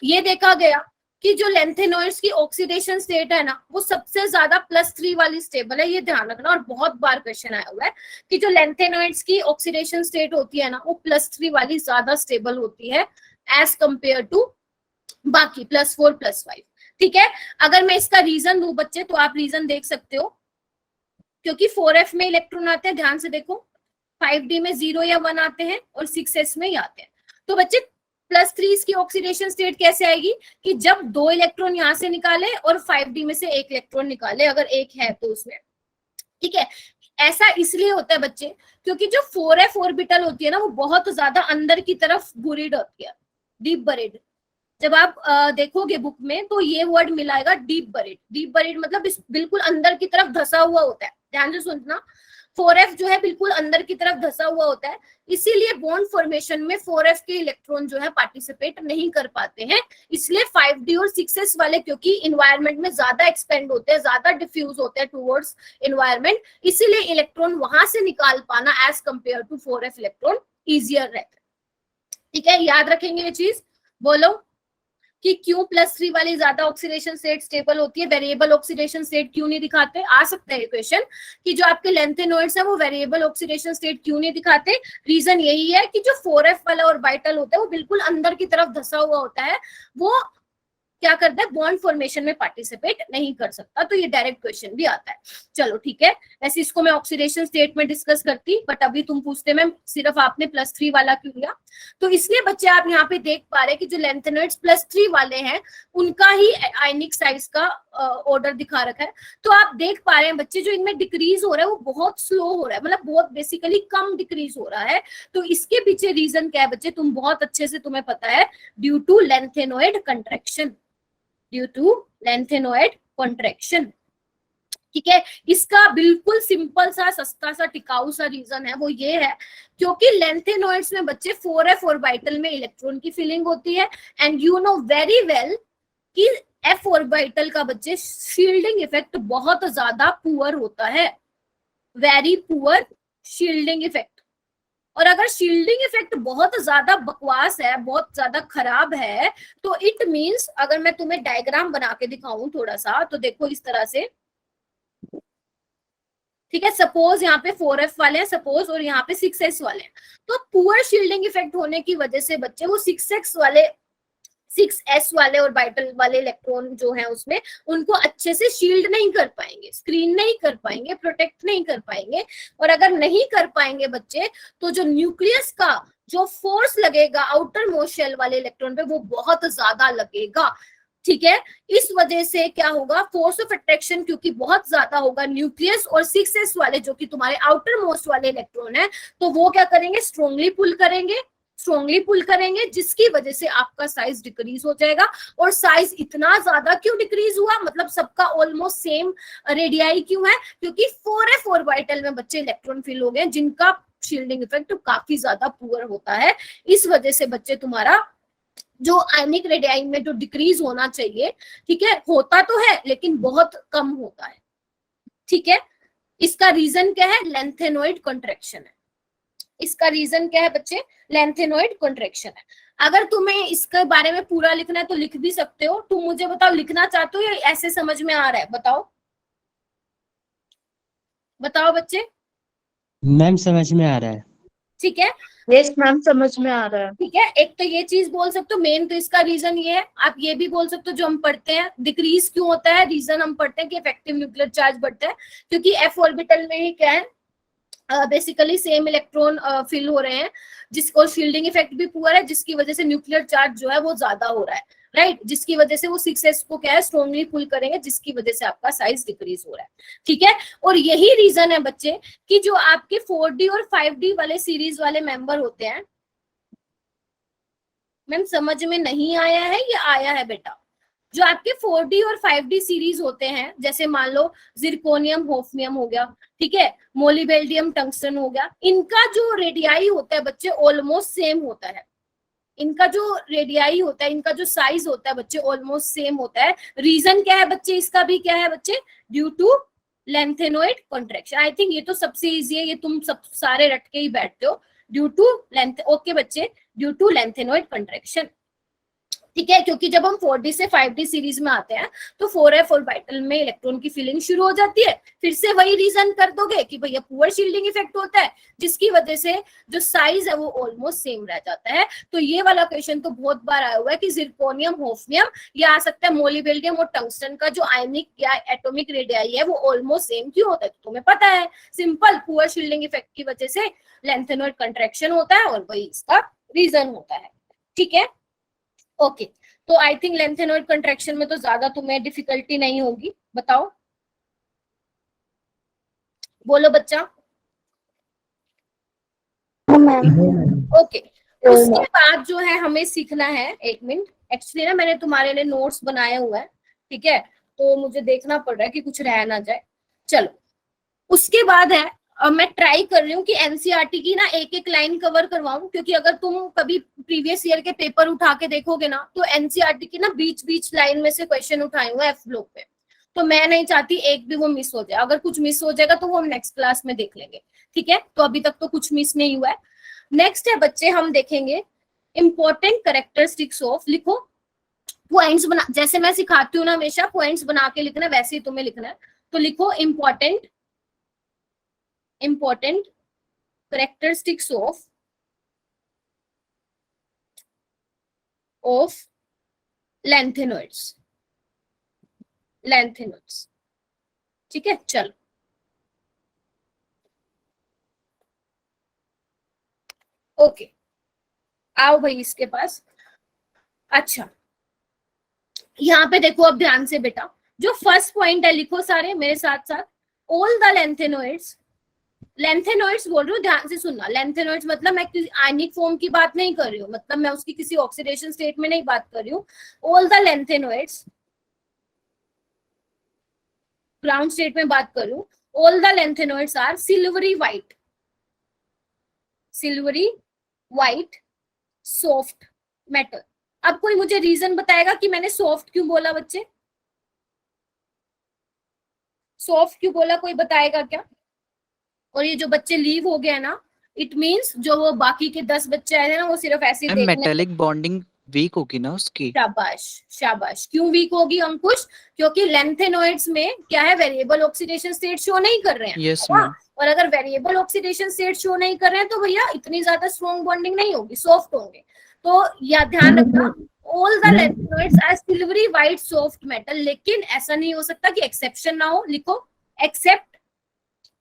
ये देखा गया कि जो लेंथेनॉइड्स की ऑक्सीडेशन स्टेट है ना, वो सबसे ज्यादा +3 वाली स्टेबल है, ये ध्यान रखना। और बहुत बार क्वेश्चन आया हुआ है कि जो लेंथेनॉइड्स की ऑक्सीडेशन स्टेट होती है ना, वो +3 वाली ज्यादा स्टेबल होती है एज कंपेयर टू बाकी +4 +5, ठीक है। अगर मैं इसका रीजन दूं बच्चे, तो आप रीजन देख सकते हो, क्योंकि 4f में इलेक्ट्रॉन आते हैं, ध्यान से देखो, 5d में 0 या 1 आते हैं, और 6s में ही आते हैं। तो बच्चे +3 की ऑक्सीडेशन स्टेट कैसे आएगी कि जब 2 इलेक्ट्रॉन यहाँ से निकाले और 5d में से 1 इलेक्ट्रॉन निकाले, अगर 1 है तो उसमें, ठीक है। ऐसा इसलिए होता है बच्चे क्योंकि जो 4f ऑर्बिटल होती है ना, वो बहुत ज्यादा अंदर की तरफ बुरीड होती है, डीप बरीड। जब आप देखोगे बुक में तो ये वर्ड मिलाएगा डीप बरीड। डीप बरीड मतलब बिल्कुल अंदर की तरफ धसा हुआ होता है, ध्यान से सुनना। 4f जो है बिल्कुल अंदर की तरफ धसा हुआ होता है, इसीलिए बॉन्ड फॉर्मेशन में 4f के इलेक्ट्रॉन जो है पार्टिसिपेट नहीं कर पाते हैं। इसलिए 5d और 6s वाले क्योंकि इन्वायरमेंट में ज्यादा एक्सपेंड होते हैं, ज्यादा डिफ्यूज होते हैं टुवर्ड्स इन्वायरमेंट, इसीलिए इलेक्ट्रॉन वहां से निकाल पाना as compare to 4f electron easier रहता है, ठीक है। याद रखेंगे ये चीज, बोलो कि क्यों +3 वाली ज्यादा ऑक्सीडेशन स्टेट स्टेबल होती है, वेरिएबल ऑक्सीडेशन स्टेट क्यों नहीं दिखाते। आ सकता है क्वेश्चन कि जो आपके लेंथेनॉइड्स है वो वेरिएबल ऑक्सीडेशन स्टेट क्यों नहीं दिखाते। रीजन यही है कि जो 4f वाला ऑर्बिटल होता है वो बिल्कुल अंदर की तरफ धसा हुआ होता है, वो क्या करता है, बॉन्ड फॉर्मेशन में पार्टिसिपेट नहीं कर सकता। तो ये डायरेक्ट क्वेश्चन भी आता है। चलो ठीक है, वैसे इसको मैं ऑक्सीडेशन स्टेट में डिस्कस करती, बट अभी तुम पूछते मैम सिर्फ आपने +3 वाला क्यों लिया। तो इसलिए बच्चे आप यहाँ पे देख पा रहे हैं कि जो लेंथेनॉइड्स +3 वाले हैं उनका ही आयनिक साइज का ऑर्डर दिखा रखा है। तो आप देख पा रहे हैं बच्चे जो इनमें डिक्रीज हो रहा है वो बहुत स्लो हो रहा है, मतलब बहुत बेसिकली कम डिक्रीज हो रहा है। तो इसके पीछे रीजन क्या है बच्चे, तुम बहुत अच्छे से तुम्हें पता है, due to lanthanoid contraction, due to lanthanoid contraction, ठीक है। इसका बिल्कुल सिंपल सा सस्ता सा टिकाऊ सा रीजन है, वो ये है क्योंकि लेंथेनॉइड्स में बच्चे 4f ऑर्बिटल में इलेक्ट्रॉन की फिलिंग होती है, and you know very well कि f ऑर्बिटल का बच्चे शील्डिंग इफेक्ट बहुत ज्यादा पुअर होता है, वेरी पुअर शील्डिंग इफेक्ट। और अगर शील्डिंग इफेक्ट बहुत ज्यादा बकवास है, बहुत ज्यादा खराब है, तो इट मींस, अगर मैं तुम्हें डायग्राम बना के दिखाऊं थोड़ा सा, तो देखो इस तरह से, ठीक है। सपोज यहाँ पे 4f वाले हैं सपोज, और यहाँ पे 6s वाले हैं, तो पुअर शील्डिंग इफेक्ट होने की वजह से बच्चे वो 6s वाले ऑर्बिटल वाले इलेक्ट्रॉन जो है उसमें उनको अच्छे से शील्ड नहीं कर पाएंगे, स्क्रीन नहीं कर पाएंगे, प्रोटेक्ट नहीं कर पाएंगे। और अगर नहीं कर पाएंगे बच्चे, तो जो न्यूक्लियस का जो फोर्स लगेगा आउटर मोस्ट शेल वाले इलेक्ट्रॉन पे वो बहुत ज्यादा लगेगा। ठीक है। इस वजह से क्या होगा, फोर्स ऑफ अट्रैक्शन क्योंकि बहुत ज्यादा होगा, न्यूक्लियस और 6s वाले जो कि तुम्हारे आउटर मोस्ट वाले इलेक्ट्रॉन है, तो वो क्या करेंगे, स्ट्रांगली पुल करेंगे, जिसकी वजह से आपका साइज डिक्रीज हो जाएगा। और साइज इतना ज्यादा क्यों डिक्रीज हुआ, मतलब सबका ऑलमोस्ट सेम रेडियाई क्यों है, क्योंकि 4f ऑर्बिटल में बच्चे इलेक्ट्रॉन फिल हो गए जिनका शील्डिंग इफेक्ट काफी ज्यादा पुअर होता है। इस वजह से बच्चे तुम्हारा जो आयनिक रेडियाई में जो डिक्रीज होना चाहिए, ठीक है, होता तो है लेकिन बहुत कम होता है। ठीक है, इसका रीजन क्या है, लेंथेनॉइड कॉन्ट्रैक्शन है। इसका रीजन क्या है बच्चे, लेंथेनॉइड कॉन्ट्रैक्शन है। अगर तुम्हें इसके बारे में पूरा लिखना है तो लिख भी सकते हो। तुम मुझे बताओ, लिखना चाहते हो या ऐसे समझ में आ रहा है, बताओ बताओ बच्चे। मैम समझ में आ रहा है। ठीक है, यस मैम समझ में आ रहा है। ठीक है, एक तो ये चीज बोल सकते हो, मेन तो इसका रीजन ये है। आप ये भी बोल सकते हो जो हम पढ़ते हैं, डिक्रीज क्यों होता है, रीजन हम पढ़ते हैं कि इफेक्टिव न्यूक्लियर चार्ज बढ़ता है, क्योंकि एफ ऑर्बिटल में ही क्या है, बेसिकली सेम इलेक्ट्रॉन फिल हो रहे हैं, जिसको शील्डिंग इफेक्ट भी पुअर है, जिसकी वजह से न्यूक्लियर चार्ज जो है वो ज्यादा हो रहा है, राइट, जिसकी वजह से वो 6s को क्या है, स्ट्रांगली पुल करेंगे, जिसकी वजह से आपका साइज डिक्रीज हो रहा है। ठीक है, और यही रीजन है बच्चे कि जो आपके 4D और 5D वाले सीरीज वाले मेंबर होते हैं, मैम समझ में नहीं आया है या आया है बेटा, जो आपके 4D और 5D सीरीज होते हैं, जैसे मान लो जिरकोनियम होफ्नियम हो गया, ठीक है, मोलिबेल्डियम टंगस्टन हो गया, इनका जो रेडियाई होता है बच्चे ऑलमोस्ट सेम होता है। इनका जो रेडियाई होता है, इनका जो साइज होता है बच्चे ऑलमोस्ट सेम होता है। रीजन क्या है बच्चे, इसका भी क्या है बच्चे, due to lanthanoid contraction. I think ये तो सबसे इजी है, ये तुम सब सारे रट के ही बैठते हो, ड्यू टू लेंथ, ओके बच्चे, ड्यू टू लेंथेनॉइड कॉन्ट्रैक्शन। ठीक है, क्योंकि जब हम 4D से 5D सीरीज में आते हैं तो 4f ऑर्बिटल में इलेक्ट्रॉन की फिलिंग शुरू हो जाती है। फिर से वही रीजन कर दोगे कि भैया पुअर शील्डिंग इफेक्ट होता है, जिसकी वजह से जो साइज है वो ऑलमोस्ट सेम रह जाता है। तो ये वाला क्वेश्चन तो बहुत बार आया हुआ है कि जिरकोनियम होफ्नियम, या आ सकता है मोलिबेल्डियम और टंगस्टन का जो आयनिक या एटॉमिक रेडियाई है वो ऑलमोस्ट सेम क्यों होता है, तो तुम्हें पता है, सिंपल, पुअर शील्डिंग इफेक्ट की वजह से लेंथेनॉइड कंट्रैक्शन होता है और वही इसका रीजन होता है। ठीक है, ओके, तो आई थिंक लेंथेनॉइड कंट्रैक्शन में तो ज्यादा तुम्हें डिफिकल्टी नहीं होगी। बताओ, बोलो बच्चा। ओके, उसके बाद जो है हमें सीखना है, एक मिनट, एक्चुअली ना मैंने तुम्हारे लिए नोट्स बनाए हुए हैं, ठीक है, तो मुझे देखना पड़ रहा है कि कुछ रह ना जाए। चलो, उसके बाद है, मैं ट्राई कर रही हूँ कि एनसीईआरटी की ना एक एक लाइन कवर करवाऊं, क्योंकि अगर तुम कभी प्रीवियस ईयर के पेपर उठा के देखोगे ना तो एनसीईआरटी की ना बीच बीच लाइन में से क्वेश्चन उठाए हुए एफ ब्लॉक पे, तो मैं नहीं चाहती एक भी वो मिस हो जाए। अगर कुछ मिस हो जाएगा तो वो हम नेक्स्ट क्लास में देख लेंगे। ठीक है, तो अभी तक तो कुछ मिस नहीं हुआ है। नेक्स्ट है बच्चे, हम देखेंगे इंपॉर्टेंट कैरेक्टरिस्टिक्स ऑफ, लिखो पॉइंट्स बना, जैसे मैं सिखाती हूँ ना हमेशा पॉइंट्स बना के लिखना है, वैसे ही तुम्हें लिखना है। तो लिखो इंपॉर्टेंट characteristics of lanthanoids। ठीक है, चलो ओके, आओ भाई इसके पास। अच्छा, यहाँ पे देखो अब ध्यान से बेटा, जो फर्स्ट पॉइंट है लिखो सारे मेरे साथ साथ, ऑल द लेंथेनॉइड्स बोल रही हूँ, ध्यान से सुनना। लेंथेनॉइड्स मतलब मैं किसी आयनिक फॉर्म की बात नहीं कर रही हूँ, मतलब मैं उसकी किसी ऑक्सीडेशन स्टेट में नहीं बात कर रही हूँ। All the lanthanoids, ground state में बात कर रही हूँ। All the lanthanoids are silvery white soft metal. अब कोई मुझे रीजन बताएगा कि मैंने सॉफ्ट क्यों बोला बच्चे, सॉफ्ट क्यों बोला, कोई बताएगा क्या? और ये जो बच्चे लीव हो गए ना, इट मींस जो वो बाकी के 10 बच्चे आए थे ना, वो सिर्फ ऐसे देखने। मेटालिक बॉन्डिंग वीक होगी ना उसकी। शाबाश शाबाश। क्यों वीक होगी अंकुश? क्योंकि लेंथेनॉइड्स में क्या है, वेरिएबल ऑक्सीडेशन स्टेट शो नहीं कर रहे हैं। Yes ma'am. और अगर वेरिएबल ऑक्सीडेशन स्टेट शो नहीं कर रहे हैं तो भैया इतनी ज्यादा स्ट्रॉन्ग बॉन्डिंग नहीं होगी, सॉफ्ट होंगे। तो या ध्यान रखना, all the lanthanoids are silvery white soft metal. लेकिन ऐसा नहीं हो सकता कि एक्सेप्शन ना हो। लिखो एक्सेप्ट,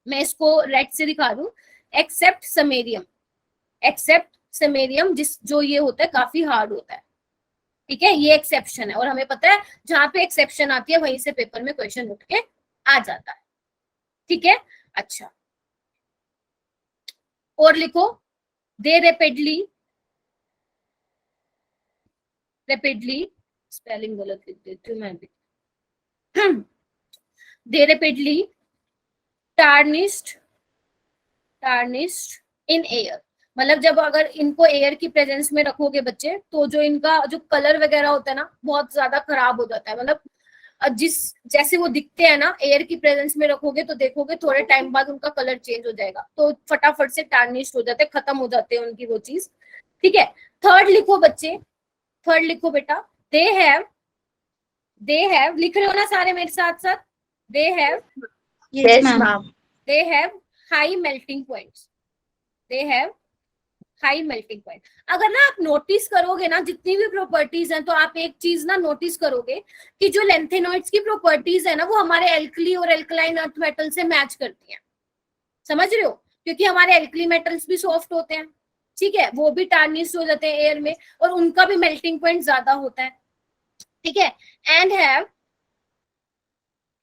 मैं इसको रेड से दिखा दूं, एक्सेप्ट समेरियम। जिस जो ये होता है काफी हार्ड होता है। ठीक है, ये एक्सेप्शन है और हमें पता है जहां पे एक्सेप्शन आती है वहीं से पेपर में क्वेश्चन उठ के आ जाता है। ठीक है, अच्छा और लिखो, दे रेपिडली स्पेलिंग गलत लिख देती हूँ मैं भी। दे रेपिडली टार्निश्ड इन एयर, मतलब जब अगर इनको एयर की प्रेजेंस में रखोगे बच्चे तो जो इनका जो कलर वगैरह होता है ना बहुत ज्यादा खराब हो जाता है। मतलब जैसे वो दिखते हैं ना एयर की प्रेजेंस में रखोगे तो देखोगे थोड़े टाइम बाद उनका कलर चेंज हो जाएगा, तो फटाफट से टार्निश्ड हो जाते हैं, खत्म हो जाते हैं उनकी वो चीज। ठीक है, थर्ड लिखो बच्चे, थर्ड लिखो बेटा, दे हैव लिख रहे हो ना सारे मेरे साथ साथ, they have Yes, ma'am. they have high melting points, they have high melting point। अगर ना आप नोटिस करोगे ना जितनी भी प्रॉपर्टीज हैं तो आप एक चीज ना नोटिस करोगे कि जो लेंथेनॉइड्स की प्रॉपर्टीज है ना वो हमारे एल्कली और एल्कलाइन अर्थ मेटल से मैच करती हैं, समझ रहे हो, क्योंकि हमारे एल्कली मेटल्स भी सॉफ्ट होते हैं, ठीक है, वो भी टार्निश हो जाते हैं एयर में और उनका भी मेल्टिंग पॉइंट ज्यादा होता है। ठीक है, एंड हैव,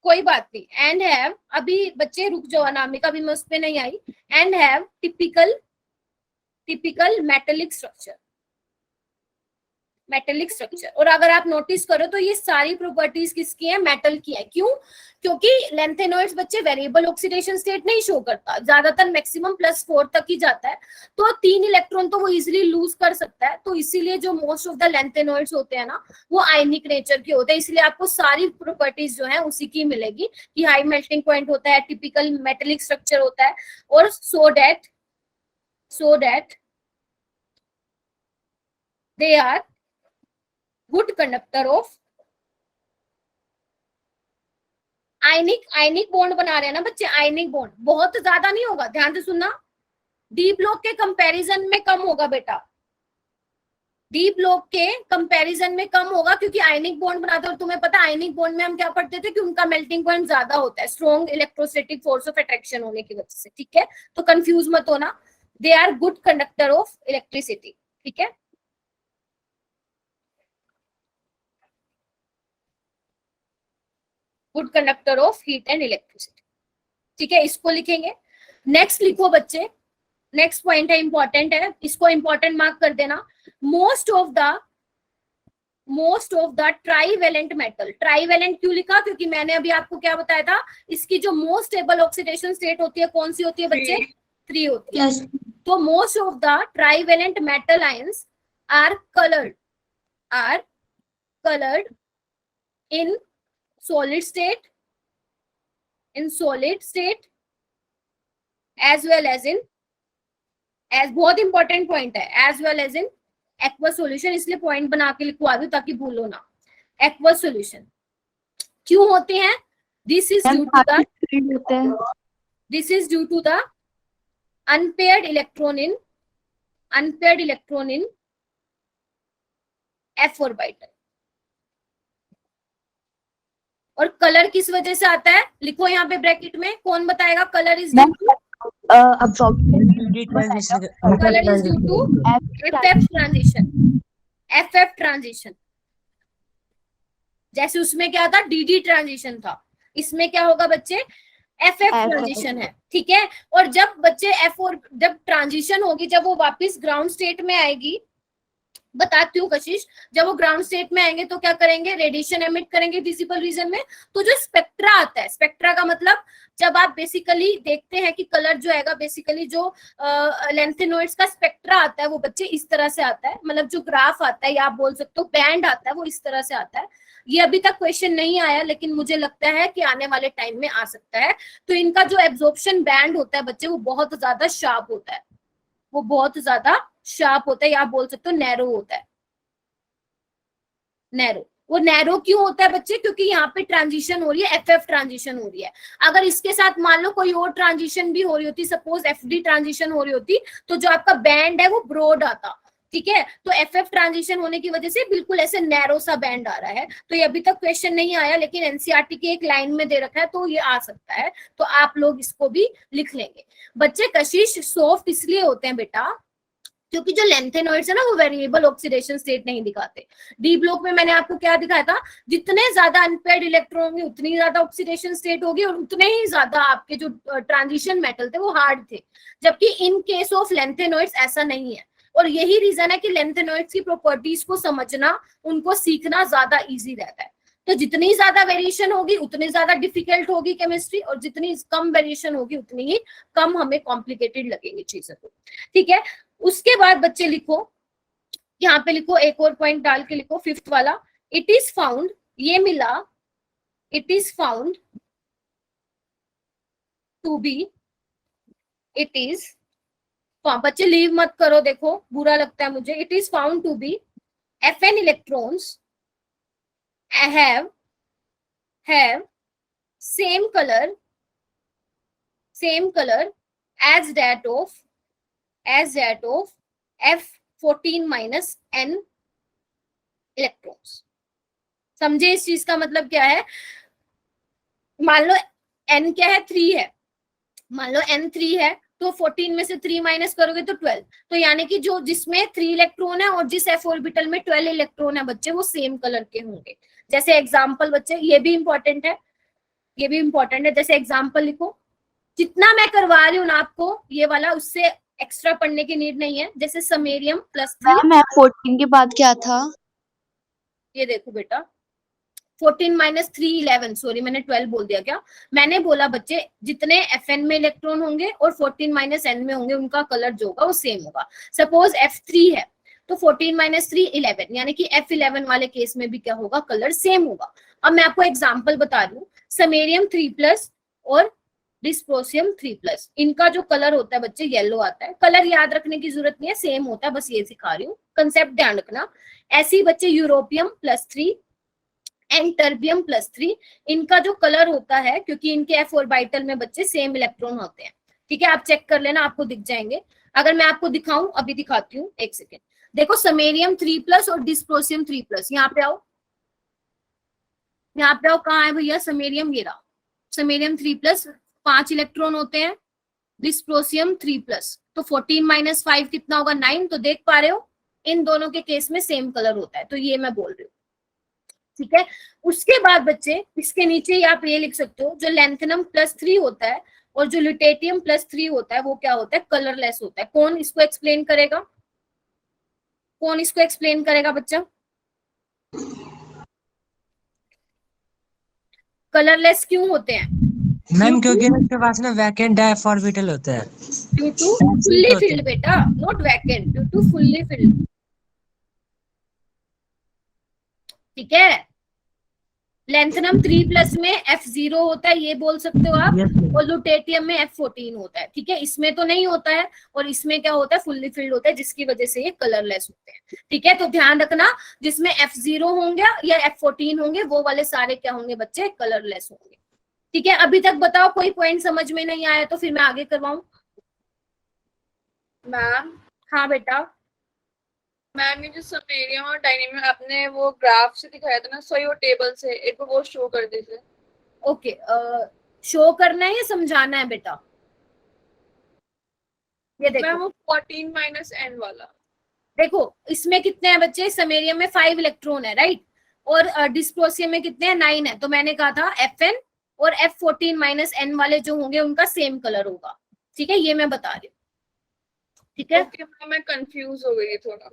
कोई बात नहीं, एंड हैव, अभी बच्चे रुक जाओ अनामिका, भी मैं उस पे नहीं आई, and have typical metallic structure. और अगर आप नोटिस करो तो ये सारी प्रॉपर्टीज किसकी है, मेटल की है। क्यों? क्योंकि लेंथेनॉइड्स बच्चे वेरिएबल ऑक्सीडेशन स्टेट नहीं शो करता, ज्यादातर मैक्सिमम +4 तक ही जाता है, तो 3 इलेक्ट्रॉन तो वो इजीली लूज कर सकता है, तो इसीलिए जो मोस्ट ऑफ द लेंथेनॉइड्स होते हैं ना वो आयनिक नेचर के होते हैं, इसलिए आपको सारी प्रॉपर्टीज जो है उसी की मिलेगी कि हाई मेल्टिंग पॉइंट होता है, टिपिकल मेटेलिक स्ट्रक्चर होता है, और so that they are good conductor of ionic bond बना रहे हैं ना बच्चे, आयनिक बॉन्ड बहुत ज्यादा नहीं होगा, ध्यान से सुनना, डी ब्लॉक के कंपैरिजन में कम होगा बेटा, डी ब्लॉक के कंपैरिजन में कम होगा, क्योंकि आयनिक बॉन्ड बनाते हैं और तुम्हें पता है आयनिक बॉन्ड में हम क्या पढ़ते थे कि उनका मेल्टिंग पॉइंट ज्यादा होता है, strong electrostatic force of attraction होने की वजह से। ठीक है, तो कंफ्यूज मत होना, they are good conductor of electricity. ठीक है, good conductor of heat and electricity. ठीक है, इसको लिखेंगे। नेक्स्ट लिखो बच्चे, नेक्स्ट पॉइंट है, इंपॉर्टेंट है, इसको इंपॉर्टेंट मार्क कर देना। Most of the trivalent metal, trivalent क्यों लिखा, क्योंकि मैंने अभी आपको क्या बताया था, इसकी जो मोस्ट स्टेबल ऑक्सीडेशन स्टेट होती है कौन सी होती है बच्चे, 3 होती है। तो most of the trivalent metal ions are coloured in solid state as well as in, बहुत इंपॉर्टेंट पॉइंट है, as well as in aqueous solution, इसलिए पॉइंट बना के लिखवा दो ताकि भूलो ना। aqueous solution क्यों होते हैं, this is due to the unpaired electron in f orbital। और कलर किस वजह से आता है, लिखो यहाँ पे ब्रैकेट में, कौन बताएगा, colour is due to FF transition. जैसे उसमें क्या था, DD ट्रांजिशन था, इसमें क्या होगा बच्चे, FF ट्रांजिशन है। ठीक है, और जब बच्चे जब ट्रांजिशन होगी, जब वो वापस ग्राउंड स्टेट में आएगी, बताती हूँ कशिश, जब वो ग्राउंड स्टेट में आएंगे तो क्या करेंगे, रेडिएशन एमिट करेंगे विजिबल रीजन में। तो जो स्पेक्ट्रा आता है, स्पेक्ट्रा का मतलब जब आप बेसिकली देखते हैं कि कलर जो है बेसिकली जो लेंथेनॉइड्स का स्पेक्ट्रा आता है वो बच्चे इस तरह से आता है, मतलब जो ग्राफ आता है या आप बोल सकते हो बैंड आता है वो इस तरह से आता है। ये अभी तक क्वेश्चन नहीं आया लेकिन मुझे लगता है कि आने वाले टाइम में आ सकता है। तो इनका जो एब्जॉर्प्शन बैंड होता है बच्चे वो बहुत ज्यादा शार्प होता है, वो बहुत ज्यादा शार्प होता है, या आप बोल सकते हो नैरो होता है। नैरो, वो नैरो क्यों होता है बच्चे, क्योंकि यहाँ पे ट्रांजिशन हो रही है, FF ट्रांजिशन हो रही है। अगर इसके साथ मान लो कोई और ट्रांजिशन भी हो रही होती, सपोज FD ट्रांजिशन हो रही होती, तो जो आपका बैंड है वो ब्रॉड आता। ठीक है, तो FF ट्रांजिशन होने की वजह से बिल्कुल ऐसे नैरो सा बैंड आ रहा है। तो ये अभी तक क्वेश्चन नहीं आया लेकिन एनसीईआरटी की एक लाइन में दे रखा है तो ये आ सकता है, तो आप लोग इसको भी लिख लेंगे। बच्चे कशिश सॉफ्ट इसलिए होते हैं बेटा क्योंकि जो लेंथेनॉइड्स है ना वो वेरिएबल ऑक्सीडेशन स्टेट नहीं दिखाते। डी ब्लॉक में मैंने आपको क्या दिखाया था, जितने ज्यादा अनपेयर्ड इलेक्ट्रॉन होंगे उतनी ज्यादा ऑक्सीडेशन स्टेट होगी और उतने ही ज्यादा आपके जो ट्रांजिशन मेटल थे वो हार्ड थे, जबकि इन केस ऑफ लेंथेनॉइड्स ऐसा नहीं है। और यही रीजन है कि लेंथेनॉइड्स की प्रॉपर्टीज को समझना, उनको सीखना ज्यादा इजी रहता है। तो जितनी ज्यादा वेरिएशन होगी उतनी ज्यादा डिफिकल्ट होगी केमिस्ट्री, और जितनी कम वेरिएशन होगी उतनी ही कम हमें कॉम्प्लिकेटेड लगेंगी चीजें। ठीक है, उसके बाद बच्चे लिखो, यहाँ पे लिखो, एक और पॉइंट डाल के लिखो, फिफ्थ वाला, इट इज फाउंड, ये मिला, it is found to be, it is, बच्चे लीव मत करो, देखो बुरा लगता है मुझे, it is found to be Fn electrons have same color as that of F14 minus N electrons। समझे इस चीज का मतलब क्या है? मान लो N क्या है, 3 है, मान लो N 3 है तो 14 में से 3 माइनस करोगे तो 12, तो यानी कि जो जिसमें 3 इलेक्ट्रॉन है और जिस f ऑर्बिटल में 12 इलेक्ट्रॉन है बच्चे, वो सेम कलर के होंगे। जैसे एग्जांपल बच्चे, ये भी इंपॉर्टेंट है, ये भी इंपॉर्टेंट है। जैसे एग्जांपल लिखो, जितना मैं करवा रही हूँ ना आपको ये वाला, उससे एक्स्ट्रा पढ़ने की नीड नहीं है। जैसे समैरियम +3, मैम F14 के बाद क्या था? ये देखो बेटा, 14 माइनस 3 11, सॉरी मैंने 12 बोल दिया क्या? मैंने बोला बच्चे जितने Fn में इलेक्ट्रॉन होंगे और 14 माइनस N में होंगे उनका कलर जो होगा वो सेम होगा। सपोज F3 है तो 14 माइनस 3 11, यानी कि F11 वाले केस में भी क्या होगा, कलर सेम होगा। अब मैं आपको एग्जांपल बता रही हूँ, समैरियम 3+ और डिस्प्रोसियम 3+, इनका जो कलर होता है बच्चे येलो आता है। कलर याद रखने की जरूरत नहीं है, सेम होता है, बस ये सिखा रही हूँ, कंसेप्ट ध्यान रखना। ऐसे ही बच्चे यूरोपियम +3 एंड टर्बियम +3, इनका जो कलर होता है, क्योंकि इनके f ऑर्बिटल में बच्चे सेम इलेक्ट्रॉन होते हैं। ठीक है, आप चेक कर लेना, आपको दिख जाएंगे। अगर मैं आपको दिखाऊं, अभी दिखाती हूँ, एक सेकेंड। देखो समैरियम 3+ और डिस्प्रोसियम 3+, यहाँ पे आओ, यहाँ पे आओ, कहाँ है भैया समैरियम? ये रहा समैरियम 3+, 5 इलेक्ट्रॉन होते हैं, डिस्प्रोसियम 3+, तो 14 माइनस 5 कितना होगा, 9। तो देख पा रहे हो इन दोनों के केस में सेम कलर होता है, तो ये मैं बोल रही हूँ। ठीक है, उसके बाद बच्चे इसके नीचे ही आप ये लिख सकते हो, जो लैंथेनम +3 होता है और जो ल्यूटेटियम +3 होता है वो क्या होता है, कलरलेस होता है। कौन इसको एक्सप्लेन करेगा, कौन इसको एक्सप्लेन करेगा बच्चा? कलरलेस क्यों होते हैं? मैम क्योंकि इसके पास ना वैकेंट f ऑर्बिटल होता है। ड्यू टू फुल्ली फिल्ड बेटा, not vacant, due to fully filled. ठीक है, लैंथेनम 3+ में F0 होता है, ये बोल सकते हो आप, और ल्यूटेटियम में F14 होता है। ठीक है, इसमें तो नहीं होता है, और इसमें क्या होता है, फुल्ली फिल्ड होता है, जिसकी वजह से ये कलरलेस होते हैं। ठीक है, तो ध्यान रखना, जिसमें F0 होंगे या F14 होंगे वो वाले सारे क्या होंगे बच्चे, कलरलेस होंगे। ठीक है, अभी तक बताओ कोई पॉइंट समझ में नहीं आया तो फिर मैं आगे करवाऊं। मैम, हाँ बेटा, मैम ये जो समैरियम और डायनेमियम आपने वो ग्राफ से दिखाया था ना, सही वो टेबल से, एक बार वो शो कर दीजिए। ओके, शो करना है या समझाना है बेटा? ये देखो मैम वो 14 माइनस N वाला, देखो इसमें कितने हैं बच्चे, समैरियम में 5 इलेक्ट्रॉन है, राइट, और डिस्प्रोसियम में कितने हैं, 9 है। तो मैंने कहा था Fn और F14 माइनस N वाले जो होंगे उनका सेम कलर होगा। ठीक है, ये मैं बता रही हूँ। ठीक है, ओके मैम, मैं कंफ्यूज हो गई थोड़ा।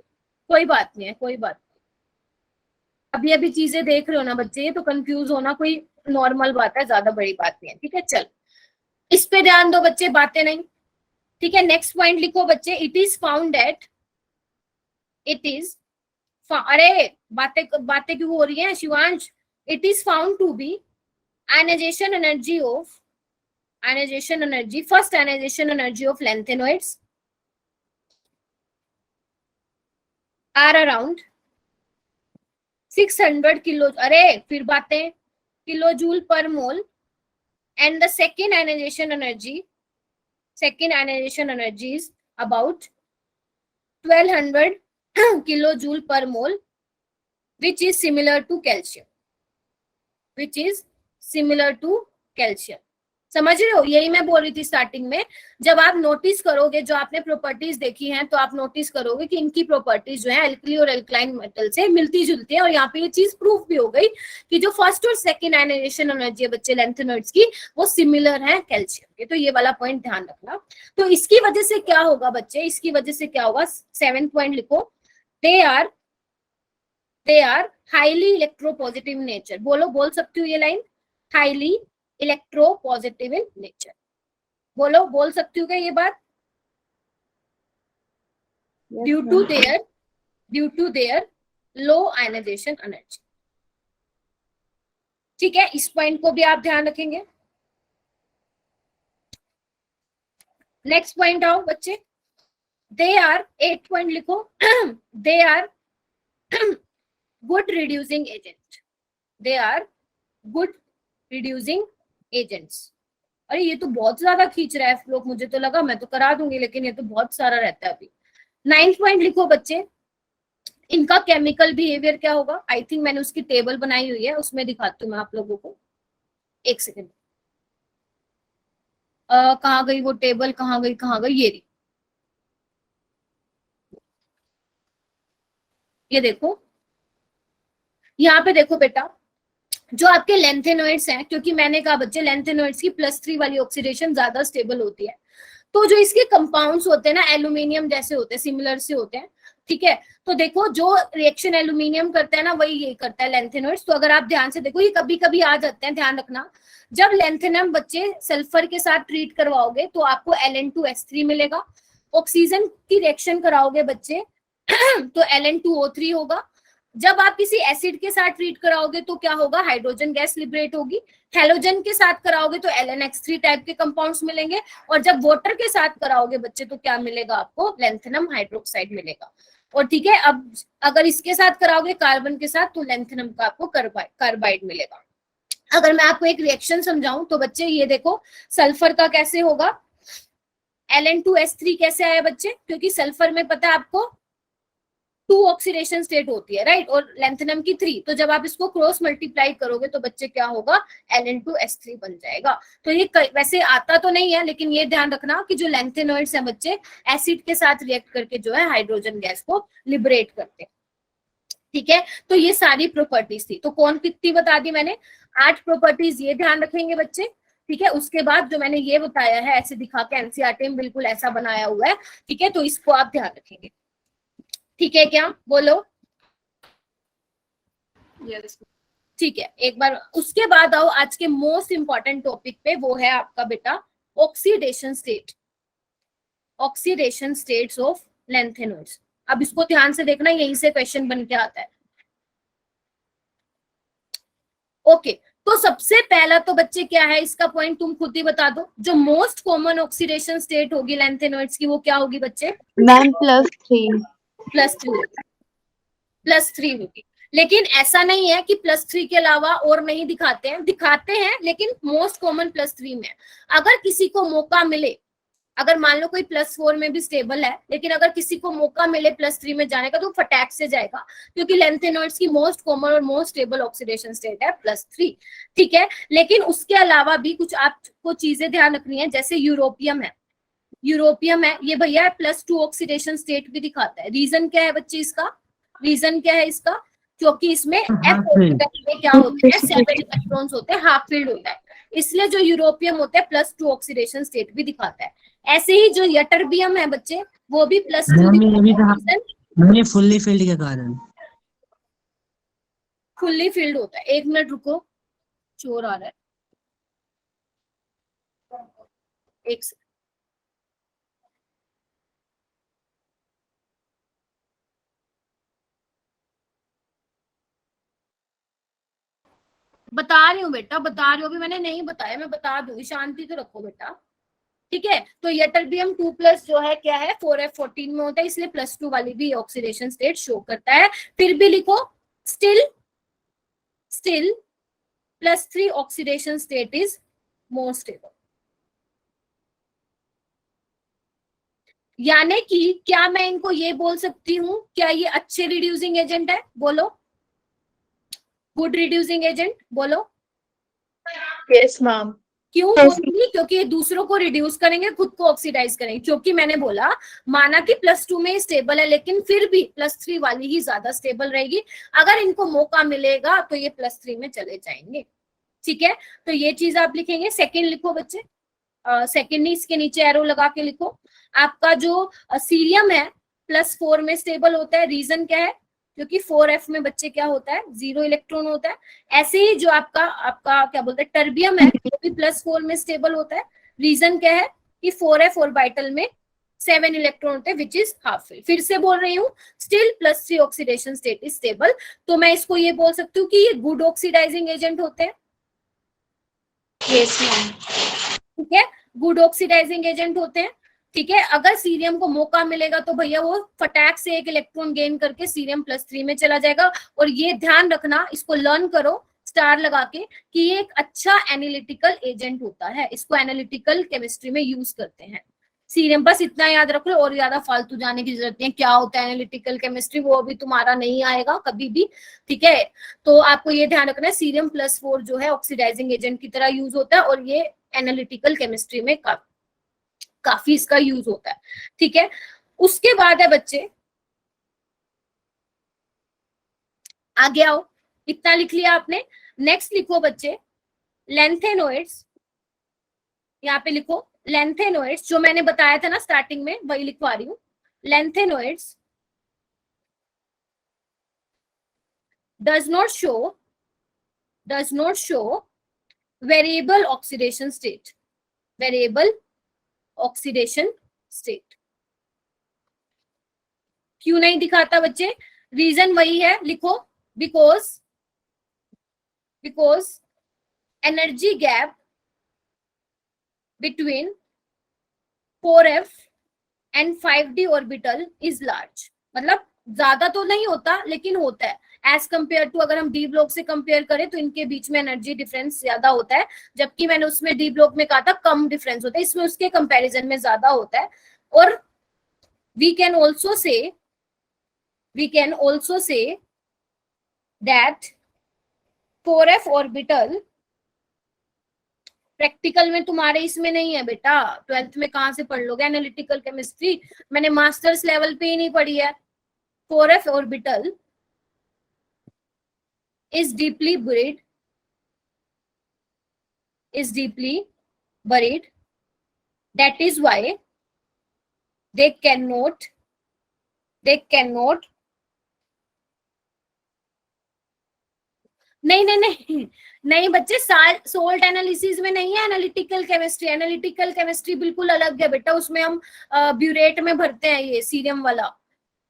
कोई बात नहीं है, कोई बात नहीं, अभी अभी चीजें देख रहे हो ना बच्चे, तो कंफ्यूज होना कोई नॉर्मल बात है, ज्यादा बड़ी बात नहीं है। ठीक है, चल इस पे ध्यान दो बच्चे, बातें नहीं। ठीक है, नेक्स्ट पॉइंट लिखो बच्चे, it is found at, it is, अरे बातें बातें क्यों हो रही है Shivansh? It is found to be ionization energy of, ionization energy, first ionization energy of lanthanoids are around 600 kilo, अरे फिर बातें, kilo joule per mole, and the second ionization energy is about 1200 kilojoule per mole, which is similar to calcium, which is similar to calcium. समझ रहे हो? यही मैं बोल रही थी स्टार्टिंग में, जब आप नोटिस करोगे, जो आपने प्रॉपर्टीज देखी हैं, तो आप नोटिस करोगे कि इनकी प्रॉपर्टीज जो है एल्कली और एल्कलाइन मेटल से मिलती जुलती है। और यहाँ पे ये चीज प्रूफ भी हो गई कि जो फर्स्ट और सेकंड आयनाइजेशन एनर्जी है बच्चे लैंथेनॉइड्स की, वो सिमिलर है कैल्शियम के। तो ये वाला पॉइंट ध्यान रखना। तो इसकी वजह से क्या होगा बच्चे, इसकी वजह से क्या होगा, 7th पॉइंट लिखो, they are highly electropositive nature. बोल सकती हूँ ये line, highly electropositive in nature. बोल सकती हूँ क्या ये बात? Due to their low ionization energy. ठीक है, इस पॉइंट को भी आप ध्यान रखेंगे। नेक्स्ट पॉइंट आओ बच्चे, दे आर, 8 पॉइंट लिखो, they are good reducing agent. They are good reducing agents. अरे ये तो बहुत ज्यादा खींच रहा है लोग, मुझे तो लगा मैं तो करा दूंगी, लेकिन ये तो बहुत सारा रहता है अभी। 9th पॉइंट लिखो बच्चे, इनका केमिकल बिहेवियर क्या होगा। आई थिंक मैंने उसकी टेबल बनाई हुई है, उसमें दिखाती हूँ मैं आप लोगों को, एक सेकेंड। कहाँ गई वो टेबल, कहाँ गई, ये रही। ये देखो, यहाँ पे देखो बेटा, जो आपके लेंथेनॉइड्स हैं, क्योंकि मैंने कहा बच्चे लेंथेनॉइड्स की +3 वाली ऑक्सीडेशन ज्यादा स्टेबल होती है, तो जो इसके कंपाउंड्स होते हैं ना, एल्यूमिनियम जैसे होते हैं, सिमिलर से होते हैं। ठीक है, तो देखो जो रिएक्शन एल्यूमिनियम करता है ना, वही ये करता है लेंथेनॉइड्स। तो अगर आप ध्यान से देखो, ये कभी कभी आ जाते हैं, ध्यान रखना। जब लेंथेनम बच्चे सल्फर के साथ ट्रीट करवाओगे तो आपको Ln2S3 मिलेगा। ऑक्सीजन की रिएक्शन कराओगे बच्चे तो Ln2O3 होगा। जब आप किसी एसिड के साथ ट्रीट कराओगे तो क्या होगा, हाइड्रोजन गैस लिबरेट होगी। हैलोजन के साथ कराओगे तो LnX3 टाइप के कंपाउंड्स मिलेंगे। और जब वाटर के साथ कराओगे बच्चे तो क्या मिलेगा आपको, लेंथेनम हाइड्रोक्साइड मिलेगा। और ठीक है, अब अगर इसके साथ कराओगे कार्बन के साथ तो लेंथेनम का आपको कार्बाइड मिलेगा। अगर मैं आपको एक रिएक्शन समझाऊं तो बच्चे ये देखो, सल्फर का कैसे होगा, Ln2S3 कैसे आया बच्चे, क्योंकि सल्फर में पता है आपको 2 ऑक्सीडेशन स्टेट होती है, राइट, और लेंथेनम की 3। तो जब आप इसको क्रॉस मल्टीप्लाई करोगे तो बच्चे क्या होगा, Ln2S3 बन जाएगा। तो ये वैसे आता तो नहीं है, लेकिन ये ध्यान रखना कि जो लेंथेनॉइड्स हैं बच्चे, एसिड के साथ रिएक्ट करके जो है हाइड्रोजन गैस को लिबरेट करते हैं। ठीक है, तो ये सारी प्रॉपर्टीज थी। तो कौन कितनी बता दी मैंने, 8 प्रॉपर्टीज, ये ध्यान रखेंगे बच्चे। ठीक है, उसके बाद जो मैंने ये बताया है ऐसे दिखा के, एनसीईआरटी में बिल्कुल ऐसा बनाया हुआ है। ठीक है, तो इसको आप ध्यान रखेंगे। ठीक है क्या, बोलो। यस। ठीक है, एक बार उसके बाद आओ आज के मोस्ट इंपॉर्टेंट टॉपिक पे, वो है आपका बेटा oxidation state, oxidation states of lanthanoids. अब इसको ध्यान से देखना, यहीं से क्वेश्चन बन के आता है। ओके, तो सबसे पहला तो बच्चे क्या है, इसका पॉइंट तुम खुद ही बता दो। जो मोस्ट कॉमन ऑक्सीडेशन स्टेट होगी लेंथेनॉइड्स की, वो क्या होगी बच्चे, मैम +3 +3 होगी। लेकिन ऐसा नहीं है कि +3 के अलावा और नहीं दिखाते हैं, लेकिन मोस्ट कॉमन +3 में। अगर किसी को मौका मिले, अगर मान लो कोई +4 में भी स्टेबल है, लेकिन अगर किसी को मौका मिले +3 में जाने का तो फटाक से जाएगा, क्योंकि लेंथेनॉइड्स की मोस्ट कॉमन और मोस्ट स्टेबल ऑक्सीडेशन स्टेट है +3। ठीक है, लेकिन उसके अलावा भी कुछ आपको चीजें ध्यान रखनी है, जैसे यूरोपियम है, ये भैया +2 ऑक्सीडेशन स्टेट भी दिखाता है। रीजन क्या है बच्चे इसका, रीजन क्या है इसका, क्योंकि इसमें F ऑर्बिटल में क्या होते हैं, 7 इलेक्ट्रॉन्स होते हैं, हाफ फील्ड होता है, इसलिए जो यूरोपियम होता है +2 ऑक्सीडेशन स्टेट भी दिखाता है। ऐसे ही जो यटरबियम है बच्चे, वो भी +2 फुल्ली फील्ड के कारण, फुल्ली फील्ड होता है। 1 मिनट रुको, चोर आ रहा है, एक सेकंड। बता रही हूँ बेटा, बता रही हूँ, अभी मैंने नहीं बताया, मैं बता दूंगी, शांति तो रखो बेटा। ठीक है, तो यटरबियम 2+ जो है क्या है, 4F14 में होता है, इसलिए +2 वाली भी ऑक्सीडेशन स्टेट शो करता है। फिर भी लिखो, still +3 oxidation state is more stable. यानी कि क्या मैं इनको ये बोल सकती हूँ, क्या ये अच्छे रिड्यूसिंग एजेंट है, बोलो, गुड रिड्यूसिंग एजेंट, बोलो। Yes ma'am. क्यों Yes. बोलेंगी? क्योंकि ये दूसरों को रिड्यूस करेंगे, खुद को ऑक्सीडाइज करेंगे। क्योंकि मैंने बोला माना कि +2 में स्टेबल है, लेकिन फिर भी +3 वाली ही ज्यादा स्टेबल रहेगी। अगर इनको मौका मिलेगा तो ये +3 में चले जाएंगे। ठीक है, तो ये चीज आप लिखेंगे। सेकंड लिखो बच्चे, सेकंड इसके नीचे एरो लगा के लिखो। आपका जो सीरियम है +4 में स्टेबल होता है। रीजन क्या है? क्योंकि 4f में बच्चे क्या होता है, 0 इलेक्ट्रॉन होता है। ऐसे ही जो आपका क्या बोलते हैं टर्बियम है, वो भी +4 में स्टेबल होता है। रीजन क्या है कि 4f ऑर्बिटल में 7 इलेक्ट्रॉन होते हैं, विच इज हाफ फिल। फिर से बोल रही हूँ, still +3 oxidation state is stable. तो मैं इसको ये बोल सकती हूँ कि ये गुड ऑक्सीडाइजिंग एजेंट होते हैं। Yes ma'am. ठीक है, गुड ऑक्सीडाइजिंग एजेंट होते हैं। ठीक है, अगर सीरियम को मौका मिलेगा तो भैया वो फटाक से 1 इलेक्ट्रॉन गेन करके सीरियम +3 में चला जाएगा। और ये ध्यान रखना, इसको लर्न करो स्टार लगा के, कि ये एक अच्छा एनालिटिकल एजेंट होता है। इसको एनालिटिकल केमिस्ट्री में यूज करते हैं। सीरियम बस इतना याद रख लो, और ज्यादा फालतू जाने की जरूरत नहीं है। क्या होता है एनालिटिकल केमिस्ट्री, वो अभी तुम्हारा नहीं आएगा कभी भी। ठीक है, तो आपको ये ध्यान रखना है, सीरियम +4 जो है ऑक्सीडाइजिंग एजेंट की तरह यूज होता है, और ये एनालिटिकल केमिस्ट्री में काफी इसका यूज होता है। ठीक है, उसके बाद है बच्चे, आगे आओ। इतना लिख लिया आपने। नेक्स्ट लिखो बच्चे लेंथेनोइड्स। यहाँ पे लिखो लेंथेनोइड्स, जो मैंने बताया था ना स्टार्टिंग में, वही लिखवा रही हूँ। Lanthanoids does not show variable oxidation state. Variable oxidation state क्यों नहीं दिखाता बच्चे? रीजन वही है, लिखो, because energy gap between 4f and 5d orbital is large. मतलब ज्यादा तो नहीं होता, लेकिन होता है। एज कंपेयर टू, अगर हम डी ब्लॉक से कंपेयर करें तो इनके बीच में एनर्जी डिफरेंस ज्यादा होता है, जबकि मैंने उसमें डी ब्लॉक में कहा था कम डिफरेंस होता है, इसमें उसके कंपैरिजन में ज्यादा होता है। और we can also say that 4f orbital, practical में तुम्हारे इसमें नहीं है बेटा, 12th में कहां से पढ़ लोगे एनालिटिकल केमिस्ट्री, मैंने मास्टर्स लेवल पे ही नहीं पढ़ी है। 4f orbital is deeply buried. That is why they cannot नहीं बच्चे, सोल्ट एनालिसिस में नहीं है एनालिटिकल केमिस्ट्री। एनालिटिकल केमिस्ट्री बिल्कुल अलग है बेटा, उसमें हम ब्यूरेट में भरते हैं ये सीरियम वाला।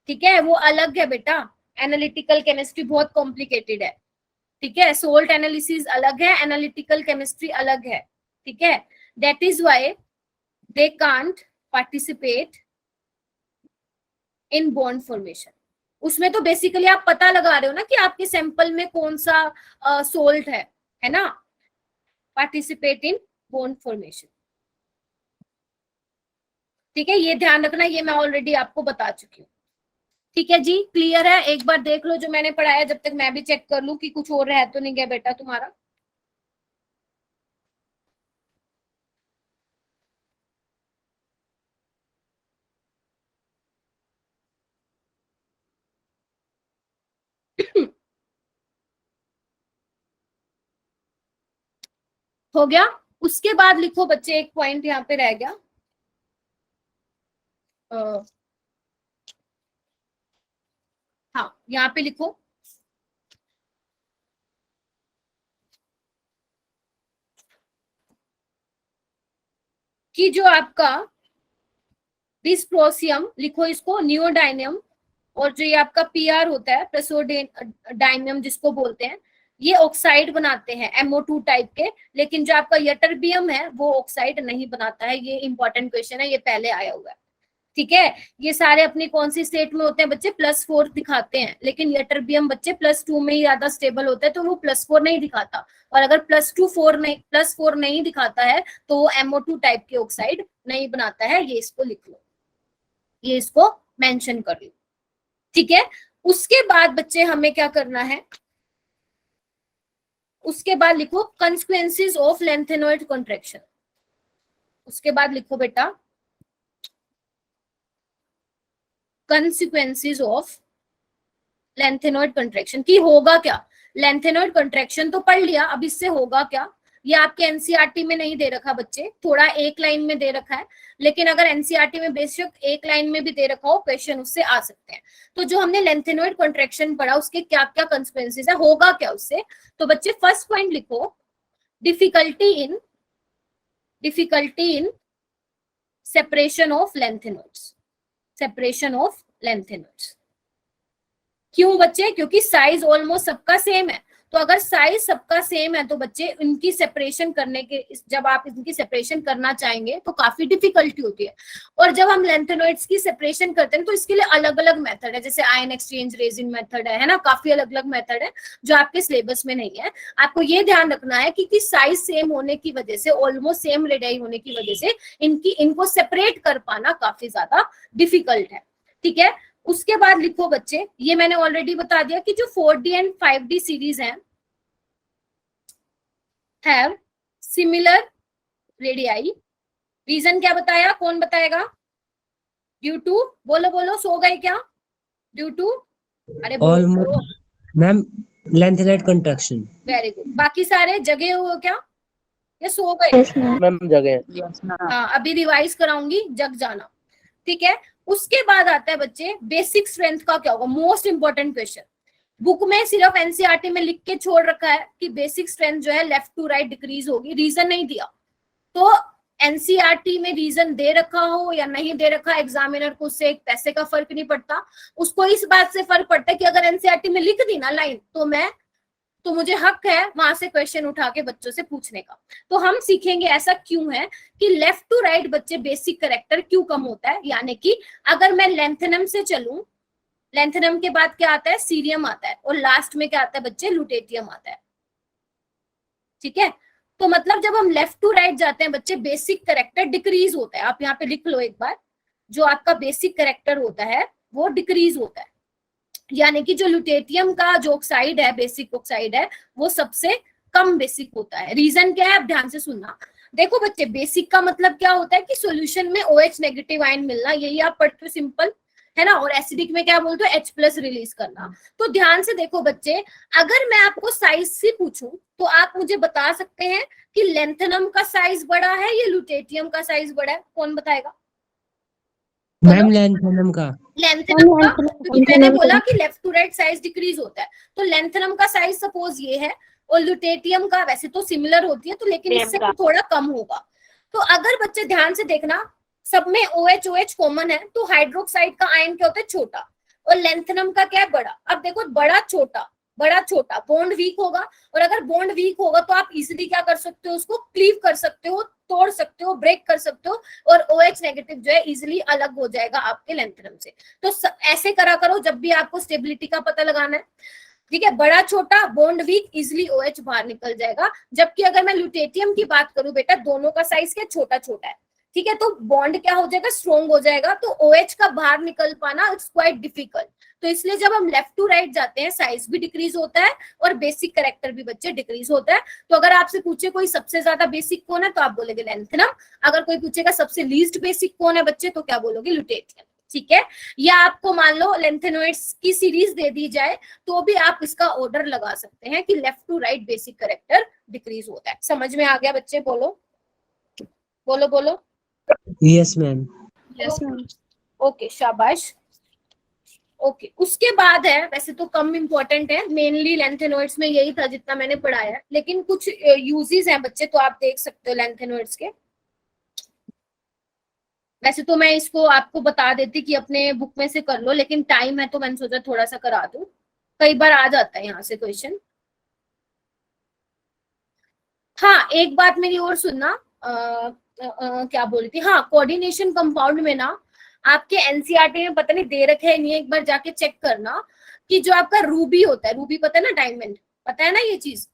ठीक है, वो अलग है बेटा। एनालिटिकल केमिस्ट्री बहुत कॉम्प्लिकेटेड है। ठीक है, सोल्ट एनालिसिस अलग है, एनालिटिकल केमिस्ट्री अलग है। ठीक है, that is why they can't participate in bond formation. उसमें तो बेसिकली आप पता लगा रहे हो ना कि आपके सैंपल में कौन सा सोल्ट है ना। Participate in bond formation. ठीक है, ये ध्यान रखना, ये मैं ऑलरेडी आपको बता चुकी हूँ। ठीक है जी, क्लियर है? एक बार देख लो जो मैंने पढ़ाया, जब तक मैं भी चेक कर लूं कि कुछ और रह तो नहीं गया बेटा तुम्हारा। हो गया? उसके बाद लिखो बच्चे, एक पॉइंट यहाँ पे रह गया। हाँ, यहाँ पे लिखो कि जो आपका डिस्प्रोसियम, लिखो इसको नियोडाइनियम, और जो ये आपका पीआर होता है प्रेसोडाइनियम जिसको बोलते हैं, ये ऑक्साइड बनाते हैं MO2 टाइप के। लेकिन जो आपका यटरबियम है वो ऑक्साइड नहीं बनाता है। ये इंपॉर्टेंट क्वेश्चन है, ये पहले आया हुआ है। ठीक है, ये सारे अपनी कौन सी स्टेट में होते हैं बच्चे? +4 दिखाते हैं, लेकिन यटरबियम बच्चे +2 में ही ज्यादा स्टेबल होता है, तो वो +4 नहीं दिखाता। और अगर +4 नहीं दिखाता है तो वो MO2 टाइप के ऑक्साइड नहीं बनाता है। ये इसको लिख लो, ये इसको मेंशन कर लो। ठीक है, उसके बाद बच्चे हमें क्या करना है? उसके बाद लिखो कंसिक्वेंसेस ऑफ लेंथेनॉइड कॉन्ट्रैक्शन। उसके बाद लिखो बेटा कंसिक्वेंसेस ऑफ लेंथेनॉइड कॉन्ट्रैक्शन, की होगा क्या। लेंथेनॉइड कॉन्ट्रैक्शन तो पढ़ लिया, अब इससे होगा क्या। ये आपके एनसीईआरटी में नहीं दे रखा बच्चे, थोड़ा एक लाइन में दे रखा है, लेकिन अगर एनसीईआरटी में बेशक एक लाइन में भी दे रखा हो क्वेश्चन उससे आ सकते हैं। तो जो हमने लेंथेनॉइड कॉन्ट्रैक्शन पढ़ा उसके क्या क्या कंसिक्वेंसेस है, होगा क्या उससे। तो बच्चे फर्स्ट पॉइंट लिखो difficulty in separation of lanthanoids, separation of lanthanoids. क्यों बच्चे, क्योंकि साइज ऑलमोस्ट सबका सेम है, तो अगर साइज सबका सेम है तो बच्चे इनकी सेपरेशन करने के, जब आप इनकी सेपरेशन करना चाहेंगे तो काफी डिफिकल्टी होती है। और जब हम लेंथेनॉइड्स की सेपरेशन करते हैं तो इसके लिए अलग अलग मेथड है, जैसे आयन एक्सचेंज रेजिन मेथड है ना, काफी अलग अलग मेथड है जो आपके सिलेबस में नहीं है। आपको ये ध्यान रखना है कि साइज सेम होने की वजह से, ऑलमोस्ट सेम रेडियाई होने की वजह से इनको सेपरेट कर पाना काफी ज्यादा डिफिकल्ट है, ठीक है। उसके बाद लिखो बच्चे, ये मैंने ऑलरेडी बता दिया कि जो 4D एंड 5D सीरीज हैं हैव सिमिलर रेडियाई। रीजन क्या बताया, कौन बताएगा। ड्यू टू, बोलो बोलो, सो गए क्या। ड्यू टू, अरे बोलो ma'am lanthanoid contraction. Very good. बाकी सारे जगे हुए क्या, या सो गए। Yes ma'am. मैम जगह। हाँ अभी रिवाइज कराऊंगी, जग जाना, ठीक है। उसके बाद आता है बच्चे बेसिक स्ट्रेंथ का क्या होगा, मोस्ट इंपॉर्टेंट क्वेश्चन। बुक में सिर्फ एनसीईआरटी में लिख के छोड़ रखा है कि बेसिक स्ट्रेंथ जो है लेफ्ट टू राइट डिक्रीज होगी, रीजन नहीं दिया। तो एनसीईआरटी में रीजन दे रखा हो या नहीं दे रखा, एग्जामिनर को उससे एक पैसे का फर्क नहीं पड़ता। उसको इस बात से फर्क पड़ता है कि अगर एनसीईआरटी में लिख दी ना लाइन तो मुझे हक है वहां से क्वेश्चन उठा के बच्चों से पूछने का। तो हम सीखेंगे ऐसा क्यों है कि लेफ्ट टू राइट बच्चे बेसिक करेक्टर क्यों कम होता है। यानी कि अगर मैं लेंथेनम से चलूं, लेंथेनम के बाद क्या आता है, सीरियम आता है, और लास्ट में क्या आता है बच्चे, लुटेटियम आता है, ठीक है। तो मतलब जब हम लेफ्ट टू राइट जाते हैं बच्चे बेसिक करेक्टर डिक्रीज होता है। आप यहाँ पे लिख लो एक बार, जो आपका बेसिक करेक्टर होता है वो डिक्रीज होता है। यानी कि जो लुटेटियम का जो ऑक्साइड है, बेसिक ऑक्साइड है, वो सबसे कम बेसिक होता है। रीजन क्या है, आप ध्यान से सुनना। देखो बच्चे बेसिक का मतलब क्या होता है कि सॉल्यूशन में OH नेगेटिव आयन मिलना, यही आप पढ़ते हो, सिंपल है ना। और एसिडिक में क्या बोलते हो, H+ रिलीज करना। तो ध्यान से देखो बच्चे, अगर मैं आपको साइज से पूछूं तो आप मुझे बता सकते हैं कि लेंथेनम का साइज बड़ा है या लुटेटियम का साइज बड़ा है, कौन बताएगा। मैम लेंथेनम का। लेंथेनम का, क्योंकि मैंने बोला कि left to right size decrease होता है। तो लेंथेनम का साइज सपोज ये है, और लुटेटियम का वैसे तो सिमिलर होती है, तो लेकिन इससे थोड़ा कम होगा। तो अगर बच्चे ध्यान से देखना, सब में OH कॉमन है, तो हाइड्रोक्साइड का आयन क्या होता है, छोटा, और लेंथेनम का क्या है, बड़ा। अब देखो बड़ा छोटा बॉन्ड वीक होगा, और अगर बॉन्ड वीक होगा तो आप इजीली क्या कर सकते हो, उसको क्लीव कर सकते हो, तोड़ सकते हो, ब्रेक कर सकते हो, और OH नेगेटिव जो है इजीली अलग हो जाएगा आपके लेंथेनम से। तो ऐसे करा करो जब भी आपको स्टेबिलिटी का पता लगाना है, ठीक है। बड़ा छोटा, बॉन्ड वीक, इजिली OH बाहर निकल जाएगा। जबकि अगर मैं लुटेटियम की बात करूं बेटा, दोनों का साइज क्या छोटा है, ठीक है। तो बॉन्ड क्या हो जाएगा, स्ट्रॉन्ग हो जाएगा, तो OH का बाहर निकल पाना इट्स क्वाइट डिफिकल्ट। तो इसलिए जब हम लेफ्ट टू राइट जाते हैं साइज भी डिक्रीज होता है और बेसिक कैरेक्टर भी बच्चे डिक्रीज होता है। तो अगर आपसे पूछे कोई सबसे ज्यादा बेसिक कौन है तो आप बोलेंगे लेंथेनम। अगर कोई पूछेगा सबसे लीस्ट बेसिक कौन है बच्चे, तो क्या बोलोगे, लुटेटियम, ठीक है। या आपको मान लो लेंथेनॉइड्स की सीरीज दे दी जाए तो भी आप इसका ऑर्डर लगा सकते हैं कि left to right basic character decrease होता है। समझ में आ गया बच्चे, बोलो बोलो बोलो। Yes ma'am. Yes ma'am, okay शाबाश। ओके उसके बाद है, वैसे तो कम इंपॉर्टेंट है, मेनली लेंथेनॉइड्स में यही था जितना मैंने पढ़ाया, लेकिन कुछ यूजेस हैं बच्चे, तो आप देख सकते हो लेंथेनॉइड्स के। वैसे तो मैं इसको आपको बता देती कि अपने बुक में से कर लो, लेकिन टाइम है तो मैंने सोचा थोड़ा सा करा दूं, कई बार आ जाता है यहाँ से क्वेश्चन। हाँ एक बात मेरी और सुनना, क्या बोल रही थी, हाँ कोऑर्डिनेशन कंपाउंड में ना आपके एनसीईआरटी में पता नहीं दे रखे है नहीं, एक बार जाके चेक करना कि जो आपका रूबी होता है, रूबी पता है ना, डायमंड पता है ना ये चीज,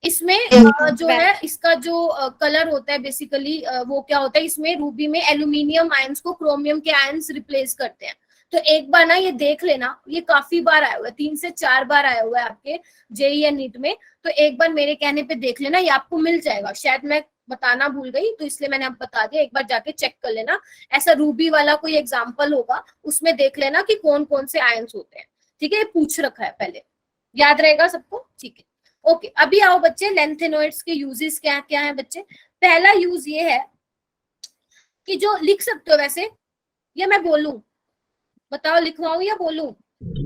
इसमें जो है इसका जो कलर होता है बेसिकली वो क्या होता है, इसमें रूबी में एल्यूमिनियम आयंस को क्रोमियम के आयंस रिप्लेस करते हैं। तो एक बार ना ये देख लेना, ये काफी बार आया हुआ है, 3 से 4 बार आया हुआ है आपके जेई या नीट में। तो एक बार मेरे कहने पे देख लेना, ये आपको मिल जाएगा। शायद मैं बताना भूल गई तो इसलिए मैंने अब बता दिया, एक बार जाके चेक कर लेना। ऐसा रूबी वाला कोई एग्जाम्पल होगा, उसमें देख लेना कि कौन कौन से आयंस होते हैं। ठीक है, ये पूछ रखा है पहले, याद रहेगा सबको। ठीक है, ओके। अभी आओ बच्चे, लेंथेनॉइड्स के यूजेस क्या क्या है बच्चे। पहला यूज ये है कि जो लिख सकते हो वैसे, या मैं बोलूं, बताओ लिखवाऊं या बोलूं?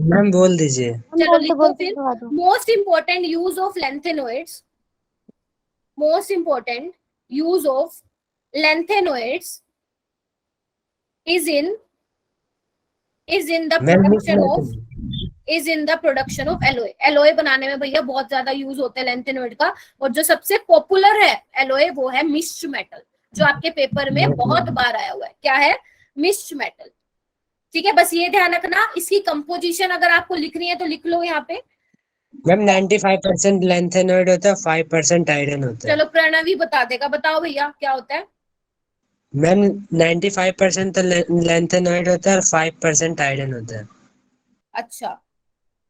मैम बोल दीजिए। चलो लिखो फिर। Most important use of lanthanoids, most important use of lanthanoids is in the production of alloy. Alloy बनाने में भैया बहुत ज्यादा यूज होता है लेंथेनॉइड का, और जो सबसे पॉपुलर है एलोए वो है मिस्ट मेटल, जो आपके पेपर में बहुत बार आया हुआ है। क्या है? Mist metal. ठीक है, बस ये ध्यान रखना। इसकी कंपोजिशन अगर आपको लिखनी है तो लिख लो यहाँ पे। मैम 95% लेंथेनॉइड होता है, 5% आयरन होता है। चलो प्रणव ही बता देगा, बताओ भैया क्या होता है? मैम 95% तो लेंथेनॉइड होता है और 5% आयरन होता है। अच्छा,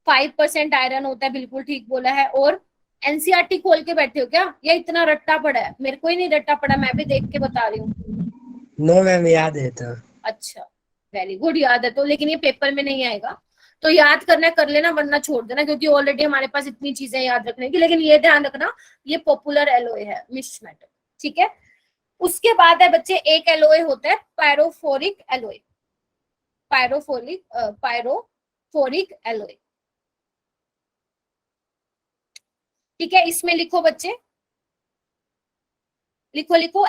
5% आयरन होता है, बिल्कुल ठीक बोला है। और एनसीईआरटी खोल के बैठे हो क्या, या इतना रट्टा पड़ा है? मेरे को ही नहीं रट्टा पड़ा, मैं भी देख के बता रही हूँ। नो मैम, याद है तो। अच्छा, वेरी गुड, याद है तो। लेकिन ये पेपर में नहीं आएगा, तो याद करना कर लेना, वरना छोड़ देना, क्योंकि ऑलरेडी हमारे पास इतनी चीजें याद रखने की। लेकिन ये ध्यान रखना, ये पॉपुलर एलोए है मिस्ट मेटल। ठीक है, उसके बाद है बच्चे एक एलोए होता है पायरोफोरिक एलोए। Pyrophoric alloy. ठीक है, इसमें लिखो बच्चे, लिखो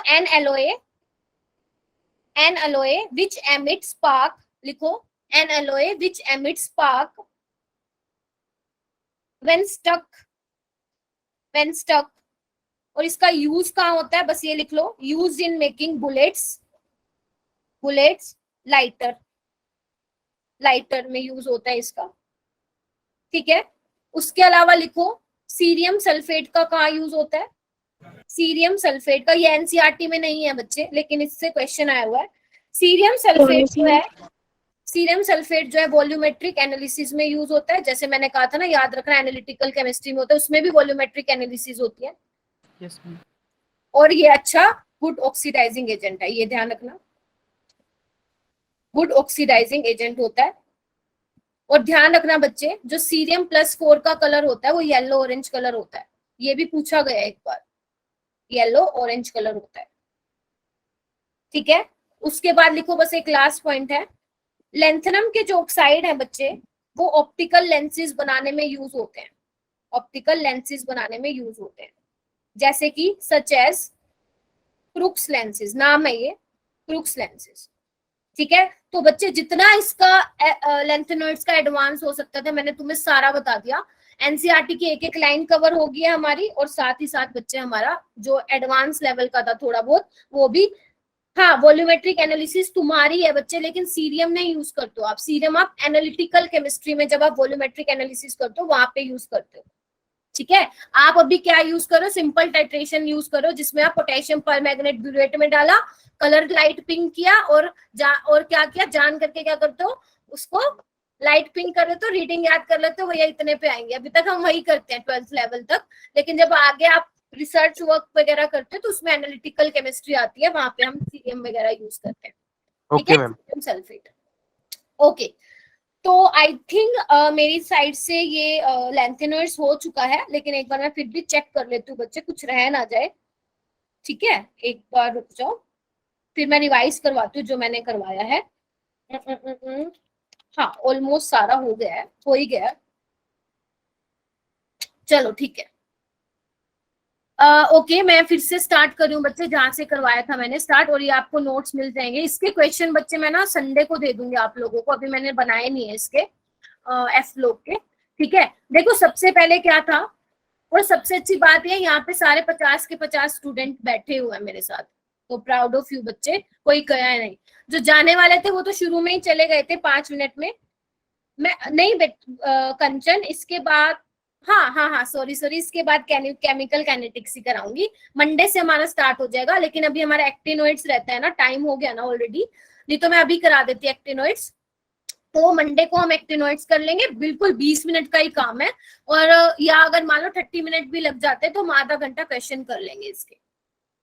an alloy which emit spark. लिखो an alloy which emit spark when stuck. और इसका यूज कहाँ होता है, बस ये लिख लो, use in making bullets lighter में यूज होता है इसका। ठीक है, उसके अलावा लिखो सीरियम सल्फेट का कहाँ यूज होता है। सीरियम सल्फेट का, ये एनसीईआरटी में नहीं है बच्चे, लेकिन इससे क्वेश्चन आया हुआ है। सीरियम सल्फेट जो है वॉल्यूमेट्रिक एनालिसिस में यूज होता है। जैसे मैंने कहा था ना, याद रखना, एनालिटिकल केमिस्ट्री में होता है, उसमें भी वॉल्यूमेट्रिक एनालिसिस होती है। Yes ma'am. और ये अच्छा गुड ऑक्सीडाइजिंग एजेंट है, ये ध्यान रखना, गुड ऑक्सीडाइजिंग एजेंट होता है। और ध्यान रखना बच्चे, जो सीरियम +4 का कलर होता है वो येलो ऑरेंज कलर होता है। ये भी पूछा गया एक बार, येलो ऑरेंज कलर होता है। ठीक है, उसके बाद लिखो बस एक लास्ट पॉइंट है, लेंथनम के जो ऑक्साइड है बच्चे, वो ऑप्टिकल लेंसेज बनाने में यूज होते हैं। ऑप्टिकल लेंसेज बनाने में यूज होते हैं, जैसे कि सच एज क्रूक्स लेंसेज, नाम है ये क्रूक्स लेंसेज। ठीक है, तो बच्चे जितना इसका लेंथेनॉइड्स का एडवांस हो सकता था, मैंने तुम्हें सारा बता दिया। एनसीईआरटी की एक एक लाइन कवर होगी हमारी, और साथ ही साथ बच्चे हमारा जो एडवांस लेवल का था थोड़ा बहुत वो भी। हाँ, वॉल्यूमेट्रिक एनालिसिस तुम्हारी है बच्चे, लेकिन सीरियम नहीं यूज करते हो आप। सीरियम आप एनालिटिकल केमिस्ट्री में जब आप वॉल्यूमेट्रिक एनालिसिस करते हो वहां पे यूज करते हो। ठीक है, आप अभी क्या यूज करो, सिंपल टाइट्रेशन यूज करो, जिसमें आप पोटेशियम परमैंगनेट ब्यूरेट में डाला, कलर लाइट पिंक किया, और क्या किया, जान करके क्या करते हो, उसको लाइट पिंक कर लेते हो, रीडिंग याद कर लेते हो, भैया इतने पे आएंगे। अभी तक हम वही करते हैं 12th लेवल तक, लेकिन जब आगे आप रिसर्च वर्क वगैरह करते हैं तो उसमें एनालिटिकल केमिस्ट्री आती है, वहां पे हम सीरियम वगैरह यूज करते हैं। ठीक है, सीरियम सल्फेट। ओके, तो आई थिंक मेरी साइड से ये लेंथेनॉइड्स हो चुका है, लेकिन एक बार मैं फिर भी चेक कर लेती हूँ बच्चे, कुछ रह ना जाए। ठीक है, एक बार रुक जाओ, फिर मैं रिवाइज करवाती हूँ जो मैंने करवाया है। हाँ, ऑलमोस्ट सारा हो गया है, हो ही गया। चलो ठीक है, ओके, मैं फिर से स्टार्ट कर रही हूँ बच्चे, जहां से करवाया था मैंने स्टार्ट, और ये आपको नोट्स मिल जाएंगे। इसके क्वेश्चन बच्चे मैं ना संडे को दे दूंगी आप लोगों को, अभी मैंने बनाए नहीं है इसके एफ लोग के। ठीक है, देखो सबसे पहले क्या था, और सबसे अच्छी बात है यहाँ पे सारे 50 के 50 स्टूडेंट बैठे हुए हैं मेरे साथ, तो प्राउड ऑफ यू बच्चे, कोई गया नहीं। जो जाने वाले थे वो तो शुरू में ही चले गए थे 5 मिनट में। मैं नहीं कंचन, इसके बाद हाँ सॉरी, इसके बाद केमिकल काइनेटिक्स ही कराऊंगी। मंडे से हमारा स्टार्ट हो जाएगा, लेकिन अभी हमारा एक्टिनोइड्स रहता है ना, टाइम हो गया ना ऑलरेडी, नहीं तो मैं अभी करा देती एक्टिनोइड्स। तो मंडे को हम एक्टिनोइड्स कर लेंगे, बिल्कुल 20 मिनट का ही काम है। और या अगर मान लो 30 मिनट भी लग जाते हैं तो हम आधा घंटा क्वेश्चन कर लेंगे इसके,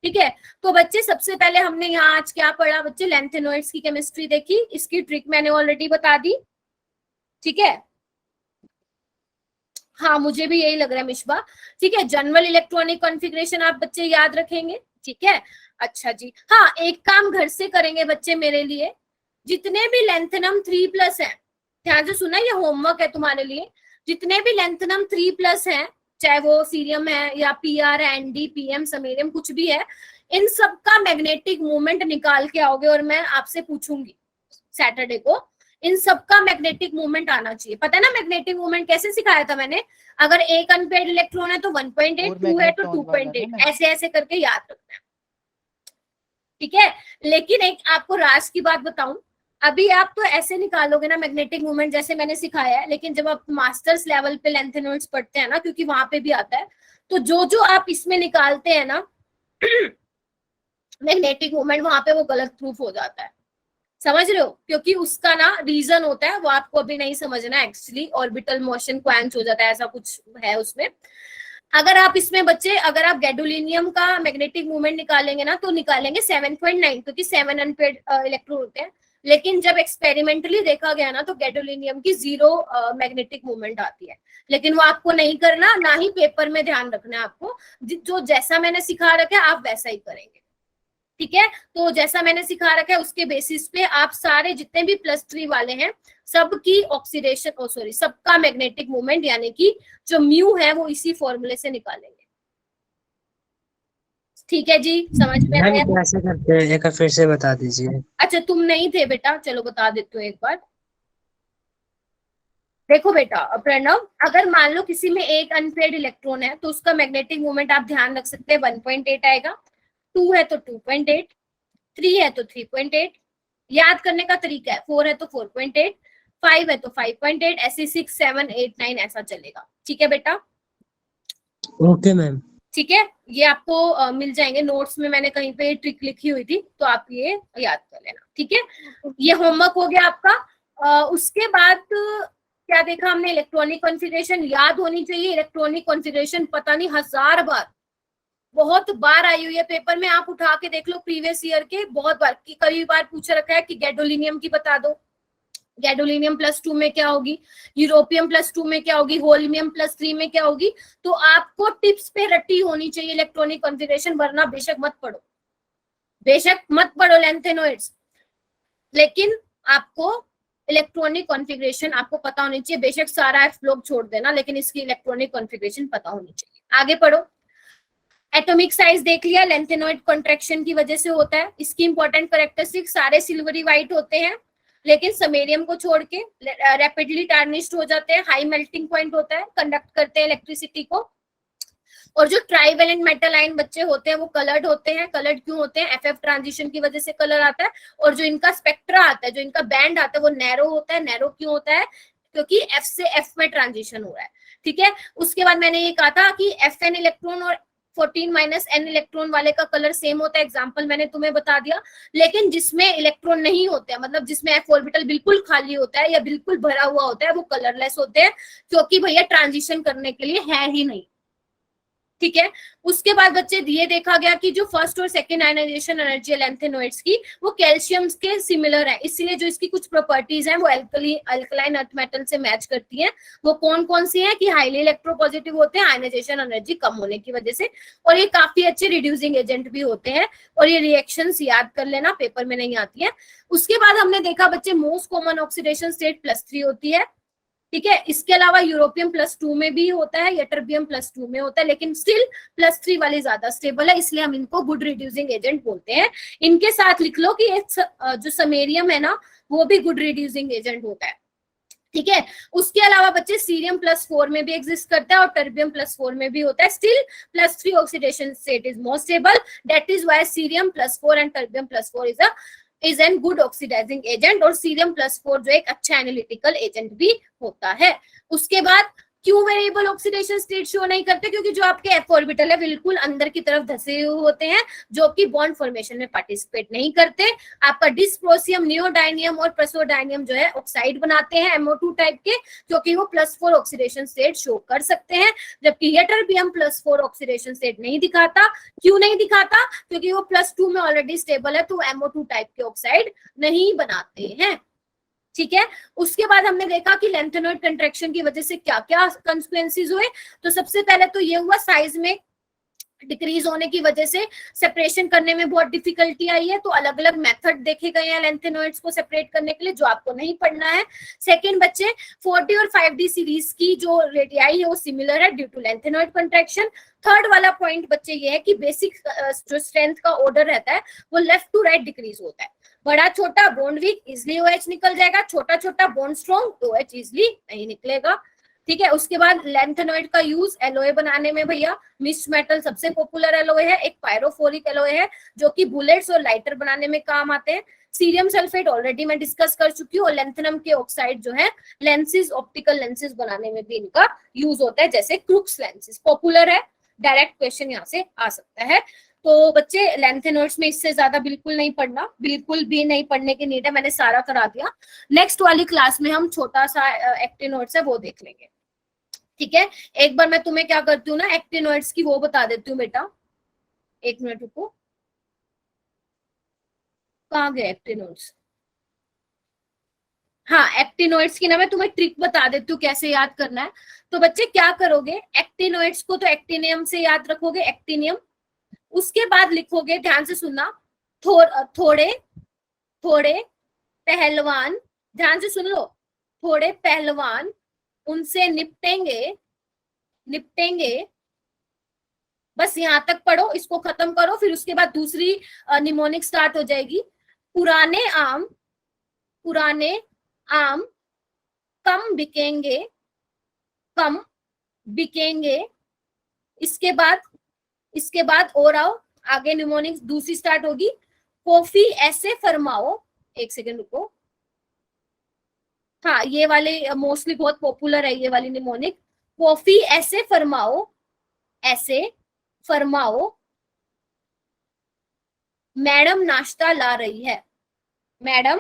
ठीक है। तो बच्चे सबसे पहले हमने यहाँ आज क्या पढ़ा बच्चे, लेंथेनॉइड्स की केमिस्ट्री देखी, इसकी ट्रिक मैंने ऑलरेडी बता दी, ठीक है। हाँ मुझे भी यही लग रहा है मिशबा, ठीक है। जनरल इलेक्ट्रॉनिक कॉन्फ़िगरेशन आप बच्चे याद रखेंगे, ठीक है। अच्छा जी, हाँ एक काम घर से करेंगे बच्चे मेरे लिए, जितने भी लेंथेनम 3+ है, ध्यान से सुना, ये होमवर्क है तुम्हारे लिए, जितने भी लेंथेनम 3+ है, चाहे वो सीरियम है या पीआर है, एनडी, पीएम, समैरियम, कुछ भी है, इन सब का मैग्नेटिक मोमेंट निकाल के आओगे और मैं आपसे पूछूंगी सैटरडे को, इन सब का मैग्नेटिक मूवमेंट आना चाहिए। पता है ना मैग्नेटिक मूवमेंट कैसे सिखाया था मैंने, अगर एक अनपेयर्ड इलेक्ट्रॉन है तो 1.8, 2 है तो 2.8, ऐसे ऐसे करके याद रखना है, ठीक है। लेकिन एक आपको राज की बात बताऊं, अभी आप तो ऐसे निकालोगे ना मैग्नेटिक मूवमेंट जैसे मैंने सिखाया है, लेकिन जब आप मास्टर्स लेवल पे लेंथेनॉइड्स पढ़ते हैं ना, क्योंकि वहां पे भी आता है, तो जो जो आप इसमें निकालते हैं ना मैग्नेटिक मूवमेंट, वहां पे वो गलत प्रूफ हो जाता है, समझ रहे हो, क्योंकि उसका ना रीजन होता है, वो आपको अभी नहीं समझना एक्चुअली, ऑर्बिटल मोशन क्वांच हो जाता है, ऐसा कुछ है उसमें। अगर आप इसमें बच्चे, अगर आप गैडोलिनियम का मैग्नेटिक मूवमेंट निकालेंगे ना तो निकालेंगे 7.9, क्योंकि 7 अनपेयर्ड इलेक्ट्रॉन होते हैं। लेकिन जब एक्सपेरिमेंटली देखा गया ना तो गैडोलिनियम की 0 मैग्नेटिक मूवमेंट आती है, लेकिन वो आपको नहीं करना, ना ही पेपर में ध्यान रखना है आपको, जो जैसा मैंने सिखा रखा है आप वैसा ही करेंगे, ठीक है। तो जैसा मैंने सिखा रखा है उसके बेसिस पे आप सारे जितने भी +3 वाले हैं सबकी ऑक्सीडेशन सबका मैग्नेटिक मोमेंट यानी कि जो म्यू है वो इसी फॉर्मूले से निकालेंगे, ठीक है जी, समझ में आया? कैसे करते हैं एक बार फिर से बता दीजिए। अच्छा तुम नहीं थे बेटा, चलो बता देती हूँ एक बार। देखो बेटा प्रणव, अगर मान लो किसी में एक अनपेयर्ड इलेक्ट्रॉन है तो उसका मैग्नेटिक मोमेंट आप ध्यान रख सकते हैं 1.8 आएगा, 2 है तो 2.8, 3 है तो 3.8, याद करने का तरीका है, 4 है तो 4.8, 5 है तो 5.8, ऐसे 6, 7, 8, 9 ऐसा चलेगा, ठीक है बेटा। Okay ma'am. ठीक है, ये आपको मिल जाएंगे नोट्स में, मैंने कहीं पे ट्रिक लिखी हुई थी तो आप ये याद कर लेना, ठीक है। ये होमवर्क हो गया आपका। उसके बाद क्या देखा हमने, इलेक्ट्रॉनिक कॉन्फ़िगरेशन याद होनी चाहिए। इलेक्ट्रॉनिक कॉन्फ़िगरेशन पता नहीं 1000 बार, बहुत बार आई हुई है पेपर में, आप उठा के देख लो प्रीवियस ईयर के, बहुत बार, कई बार पूछा रखा है कि गैडोलिनियम की बता दो, गैडोलिनियम +2 में क्या होगी, यूरोपियम +2 में क्या होगी, होल्मियम +3 में क्या होगी। तो आपको टिप्स पे रटी होनी चाहिए इलेक्ट्रॉनिक कॉन्फ़िगरेशन, वरना बेशक मत पढ़ो लेंथेनॉइड्स, लेकिन आपको इलेक्ट्रॉनिक कॉन्फ़िगरेशन आपको पता होनी चाहिए। बेशक सारा एफ लोग छोड़ देना, लेकिन इसकी इलेक्ट्रॉनिक कॉन्फ़िगरेशन पता होनी चाहिए। आगे पढ़ो। एटॉमिक साइज देख लिया, लेंथेनॉइड कॉन्ट्रैक्शन की वजह से होता है। इसकी इंपॉर्टेंट कैरेक्टरिस्टिक, सारे सिल्वरी व्हाइट होते हैं, लेकिन समैरियम को छोड़ के रैपिडली टार्निश्ड हो जाते हैं, हाई मेल्टिंग पॉइंट होता है, कंडक्ट करते हैं इलेक्ट्रिसिटी को। और जो ट्राइवेलेंट मेटल आयन बच्चे होते हैं वो कलर्ड होते हैं। कलर्ड क्यों होते हैं, एफएफ ट्रांजिशन की वजह से कलर आता है। और जो इनका स्पेक्ट्रा आता है, जो इनका बैंड आता है, वो नैरो होता है। नैरो क्यों होता है, क्योंकि एफ से एफ में ट्रांजिशन हो रहा है, ठीक है। उसके बाद मैंने ये कहा था कि FN इलेक्ट्रॉन और 14 - N इलेक्ट्रॉन वाले का कलर सेम होता है, एग्जांपल मैंने तुम्हें बता दिया। लेकिन जिसमें इलेक्ट्रॉन नहीं होते हैं, मतलब जिसमें F ऑर्बिटल बिल्कुल खाली होता है या बिल्कुल भरा हुआ होता है, वो कलरलेस होते हैं, क्योंकि भैया ट्रांजिशन करने के लिए है ही नहीं, ठीक है। उसके बाद बच्चे ये देखा गया कि जो फर्स्ट और सेकंड आयनाइजेशन एनर्जी है लेंथेनॉइड्स की, वो कैल्शियम के सिमिलर है, इसलिए जो इसकी कुछ प्रॉपर्टीज हैं वो अल्कलाइन अर्थ मेटल से मैच करती हैं। वो कौन कौन सी हैं कि हाईली इलेक्ट्रोपॉजिटिव होते हैं आयनाइजेशन एनर्जी कम होने की वजह से, और ये काफी अच्छे रिड्यूसिंग एजेंट भी होते हैं। और ये रिएक्शंस याद कर लेना, पेपर में नहीं आती है। उसके बाद हमने देखा बच्चे मोस्ट कॉमन ऑक्सीडेशन स्टेट +3 होती है, ठीक है। इसके अलावा यूरोपियम +2 में भी होता है, यटरबियम +2 में होता है, लेकिन स्टिल +3 वाली ज्यादा स्टेबल है, इसलिए हम इनको गुड रिड्यूसिंग एजेंट बोलते हैं। इनके साथ लिख लो कि जो समैरियम है ना वो भी गुड रिड्यूसिंग एजेंट होता है, ठीक है। उसके अलावा बच्चे सीरियम +4 में भी एग्जिस्ट करता है और टर्बियम +4 में भी होता है। Still +3 oxidation state is more stable, that is why cerium +4 and terbium +4 is an good oxidizing agent. और सीरियम +4 जो एक अच्छा एनालिटिकल एजेंट भी होता है। उसके बाद क्यों वेरिएबल ऑक्सीडेशन स्टेट शो नहीं करते? क्योंकि जो आपके एफ ऑर्बिटल है बिल्कुल अंदर की तरफ धसे हुए होते हैं, जो कि बॉन्ड फॉर्मेशन में पार्टिसिपेट नहीं करते। आपका डिस्प्रोसियम, नियोडाइनियम और प्रसोडाइनियम जो है ऑक्साइड बनाते हैं MO2 टाइप के, क्योंकि वो +4 ऑक्सीडेशन स्टेट शो कर सकते हैं, जबकि यटरबियम +4 ऑक्सीडेशन स्टेट नहीं दिखाता। क्यों नहीं दिखाता? क्योंकि वो +2 में ऑलरेडी स्टेबल है, तो MO2 टाइप के ऑक्साइड नहीं बनाते हैं। ठीक है, उसके बाद हमने देखा कि लेंथेनॉइड कंट्रैक्शन की वजह से क्या क्या कंसिक्वेंसेस हुए। तो सबसे पहले तो ये हुआ, साइज में डिक्रीज होने की वजह से सेपरेशन करने में बहुत डिफिकल्टी आई है। तो अलग अलग मेथड देखे गए हैं लेंथेनॉइड्स को सेपरेट करने के लिए, जो आपको नहीं पढ़ना है। सेकंड बच्चे, 4D और 5D सीरीज की जो रेडियाई है वो सिमिलर है due to lanthanoid contraction. Third वाला पॉइंट बच्चे ये है कि बेसिक जो स्ट्रेंथ का ऑर्डर रहता है वो लेफ्ट टू राइट डिक्रीज होता है। बड़ा छोटा बॉन्ड वीक इजिली OH निकल जाएगा, छोटा छोटा बॉन्ड स्ट्रॉन्ग OH इजिली नहीं निकलेगा। ठीक है, उसके बाद लेंथेनॉइड का यूज एलॉय बनाने में भैया, मिक्स्ड मेटल सबसे पॉपुलर एलॉय है, एक पायरोफोरिक एलॉय है जो कि बुलेट्स और लाइटर बनाने में काम आते हैं। सीरियम सल्फेट ऑलरेडी मैं डिस्कस कर चुकी हूँ, और लेंथेनम के ऑक्साइड जो है लेंसेज, ऑप्टिकल लेंसेज बनाने में भी इनका यूज होता है, जैसे क्रूक्स लेंसेज पॉपुलर है, डायरेक्ट क्वेश्चन यहाँ से आ सकता है। तो बच्चे लेंथेनॉइड्स में इससे ज्यादा बिल्कुल नहीं पढ़ना, बिल्कुल भी नहीं पढ़ने की नीड है, मैंने सारा करा दिया। नेक्स्ट वाली क्लास में हम छोटा सा एक्टिनॉइड्स है वो देख लेंगे। ठीक है, एक बार मैं तुम्हें क्या करती हूँ ना, एक्टिनॉइड्स की वो बता देती हूँ बेटा, एक मिनट रुको, कहाँ गए एक्टिनॉइड्स? हाँ, एक्टिनॉइड्स की ना मैं तुम्हें ट्रिक बता देती हूँ कैसे याद करना है। तो बच्चे क्या करोगे, एक्टिनॉइड्स को तो एक्टिनियम से याद रखोगे, एक्टिनियम, उसके बाद लिखोगे, ध्यान से सुनना, थोड़े थोड़े पहलवान, ध्यान से सुन लो, थोड़े पहलवान उनसे निपटेंगे, बस यहाँ तक पढ़ो, इसको खत्म करो, फिर उसके बाद दूसरी निमोनिक स्टार्ट हो जाएगी। पुराने आम कम बिकेंगे, इसके बाद और आओ, आगे निमोनिक दूसरी स्टार्ट होगी। कॉफी ऐसे फरमाओ, एक सेकेंड रुको, हाँ ये वाले मोस्टली बहुत पॉपुलर है ये वाली निमोनिक। कॉफी ऐसे फरमाओ, मैडम नाश्ता ला रही है, मैडम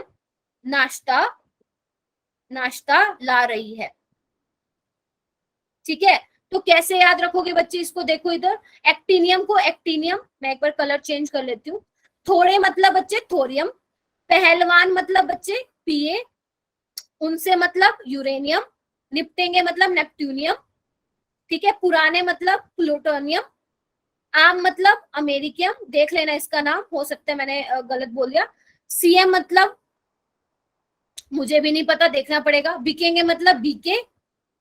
नाश्ता ला रही है। ठीक है, तो कैसे याद रखोगे बच्चे, इसको देखो इधर, एक्टिनियम को एक्टिनियम, मैं एक बार कलर चेंज कर लेती हूँ। थोड़े मतलब बच्चे थोरियम, पहलवान मतलब बच्चे पीए, उनसे मतलब यूरेनियम, निपटेंगे मतलब नेपट्यूनियम। ठीक है, पुराने मतलब प्लूटोनियम, आम मतलब अमेरिकियम, देख लेना इसका नाम, हो सकता है मैंने गलत बोल दिया। सीएम मतलब मुझे भी नहीं पता, देखना पड़ेगा। बिकेंगे मतलब बीके,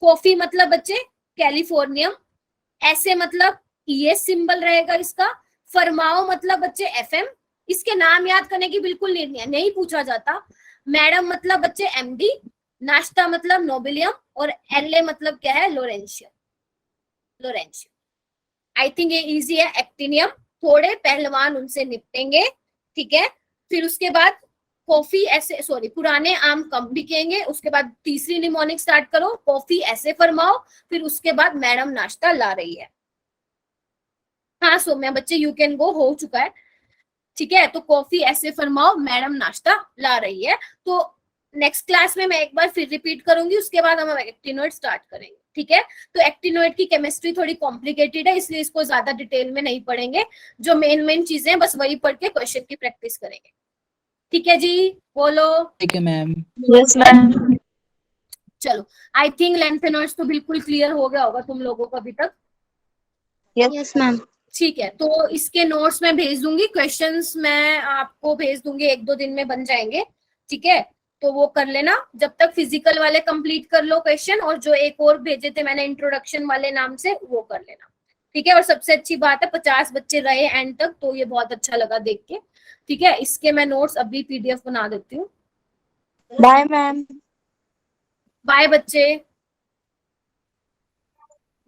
कॉफी मतलब बच्चे कैलिफोर्नियम, ऐसे मतलब ये सिंबल रहेगा इसका, फरमाओ मतलब बच्चे FM, इसके नाम याद करने की बिल्कुल नीड नहीं है, नहीं पूछा जाता। मैडम मतलब बच्चे MD, नाश्ता मतलब नोबिलियम, और LA मतलब क्या है, लोरेंशियम। आई थिंक ये इजी है। एक्टिनियम, थोड़े पहलवान उनसे निपटेंगे, ठीक है, फिर उसके बाद कॉफी ऐसे, सॉरी, पुराने आम कम बिकेंगे, उसके बाद तीसरी निमोनिक स्टार्ट करो, कॉफी ऐसे फरमाओ, फिर उसके बाद मैडम नाश्ता ला रही है। हाँ सौम्या बच्चे, यू कैन गो, हो चुका है। ठीक है, तो कॉफी ऐसे फरमाओ, मैडम नाश्ता ला रही है। तो नेक्स्ट क्लास में मैं एक बार फिर रिपीट करूंगी, उसके बाद हम एक्टिनॉइड स्टार्ट करेंगे। ठीक है, तो एक्टिनॉइड की केमिस्ट्री थोड़ी कॉम्प्लिकेटेड है, इसलिए इसको ज्यादा डिटेल में नहीं पढ़ेंगे, जो मेन चीजें बस वही पढ़ के क्वेश्चन की प्रैक्टिस करेंगे। ठीक है जी, बोलो। ठीक है मैम। Yes ma'am. चलो, आई थिंक लेंथेनॉइड्स तो बिल्कुल क्लियर हो गया होगा तुम लोगों को अभी तक। Yes ma'am. ठीक है, तो इसके नोट्स मैं भेज दूंगी, क्वेश्चंस मैं आपको भेज दूंगी, 1-2 दिन में बन जाएंगे। ठीक है, तो वो कर लेना, जब तक फिजिकल वाले कंप्लीट कर लो क्वेश्चन, और जो एक और भेजे थे मैंने इंट्रोडक्शन वाले नाम से, वो कर लेना। ठीक है, और सबसे अच्छी बात है 50 बच्चे रहे एंड तक, तो ये बहुत अच्छा लगा देख के। ठीक है, इसके मैं नोट्स अभी PDF बना देती हूँ। Bye ma'am. बाय बच्चे।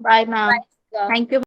Bye ma'am. Thank you.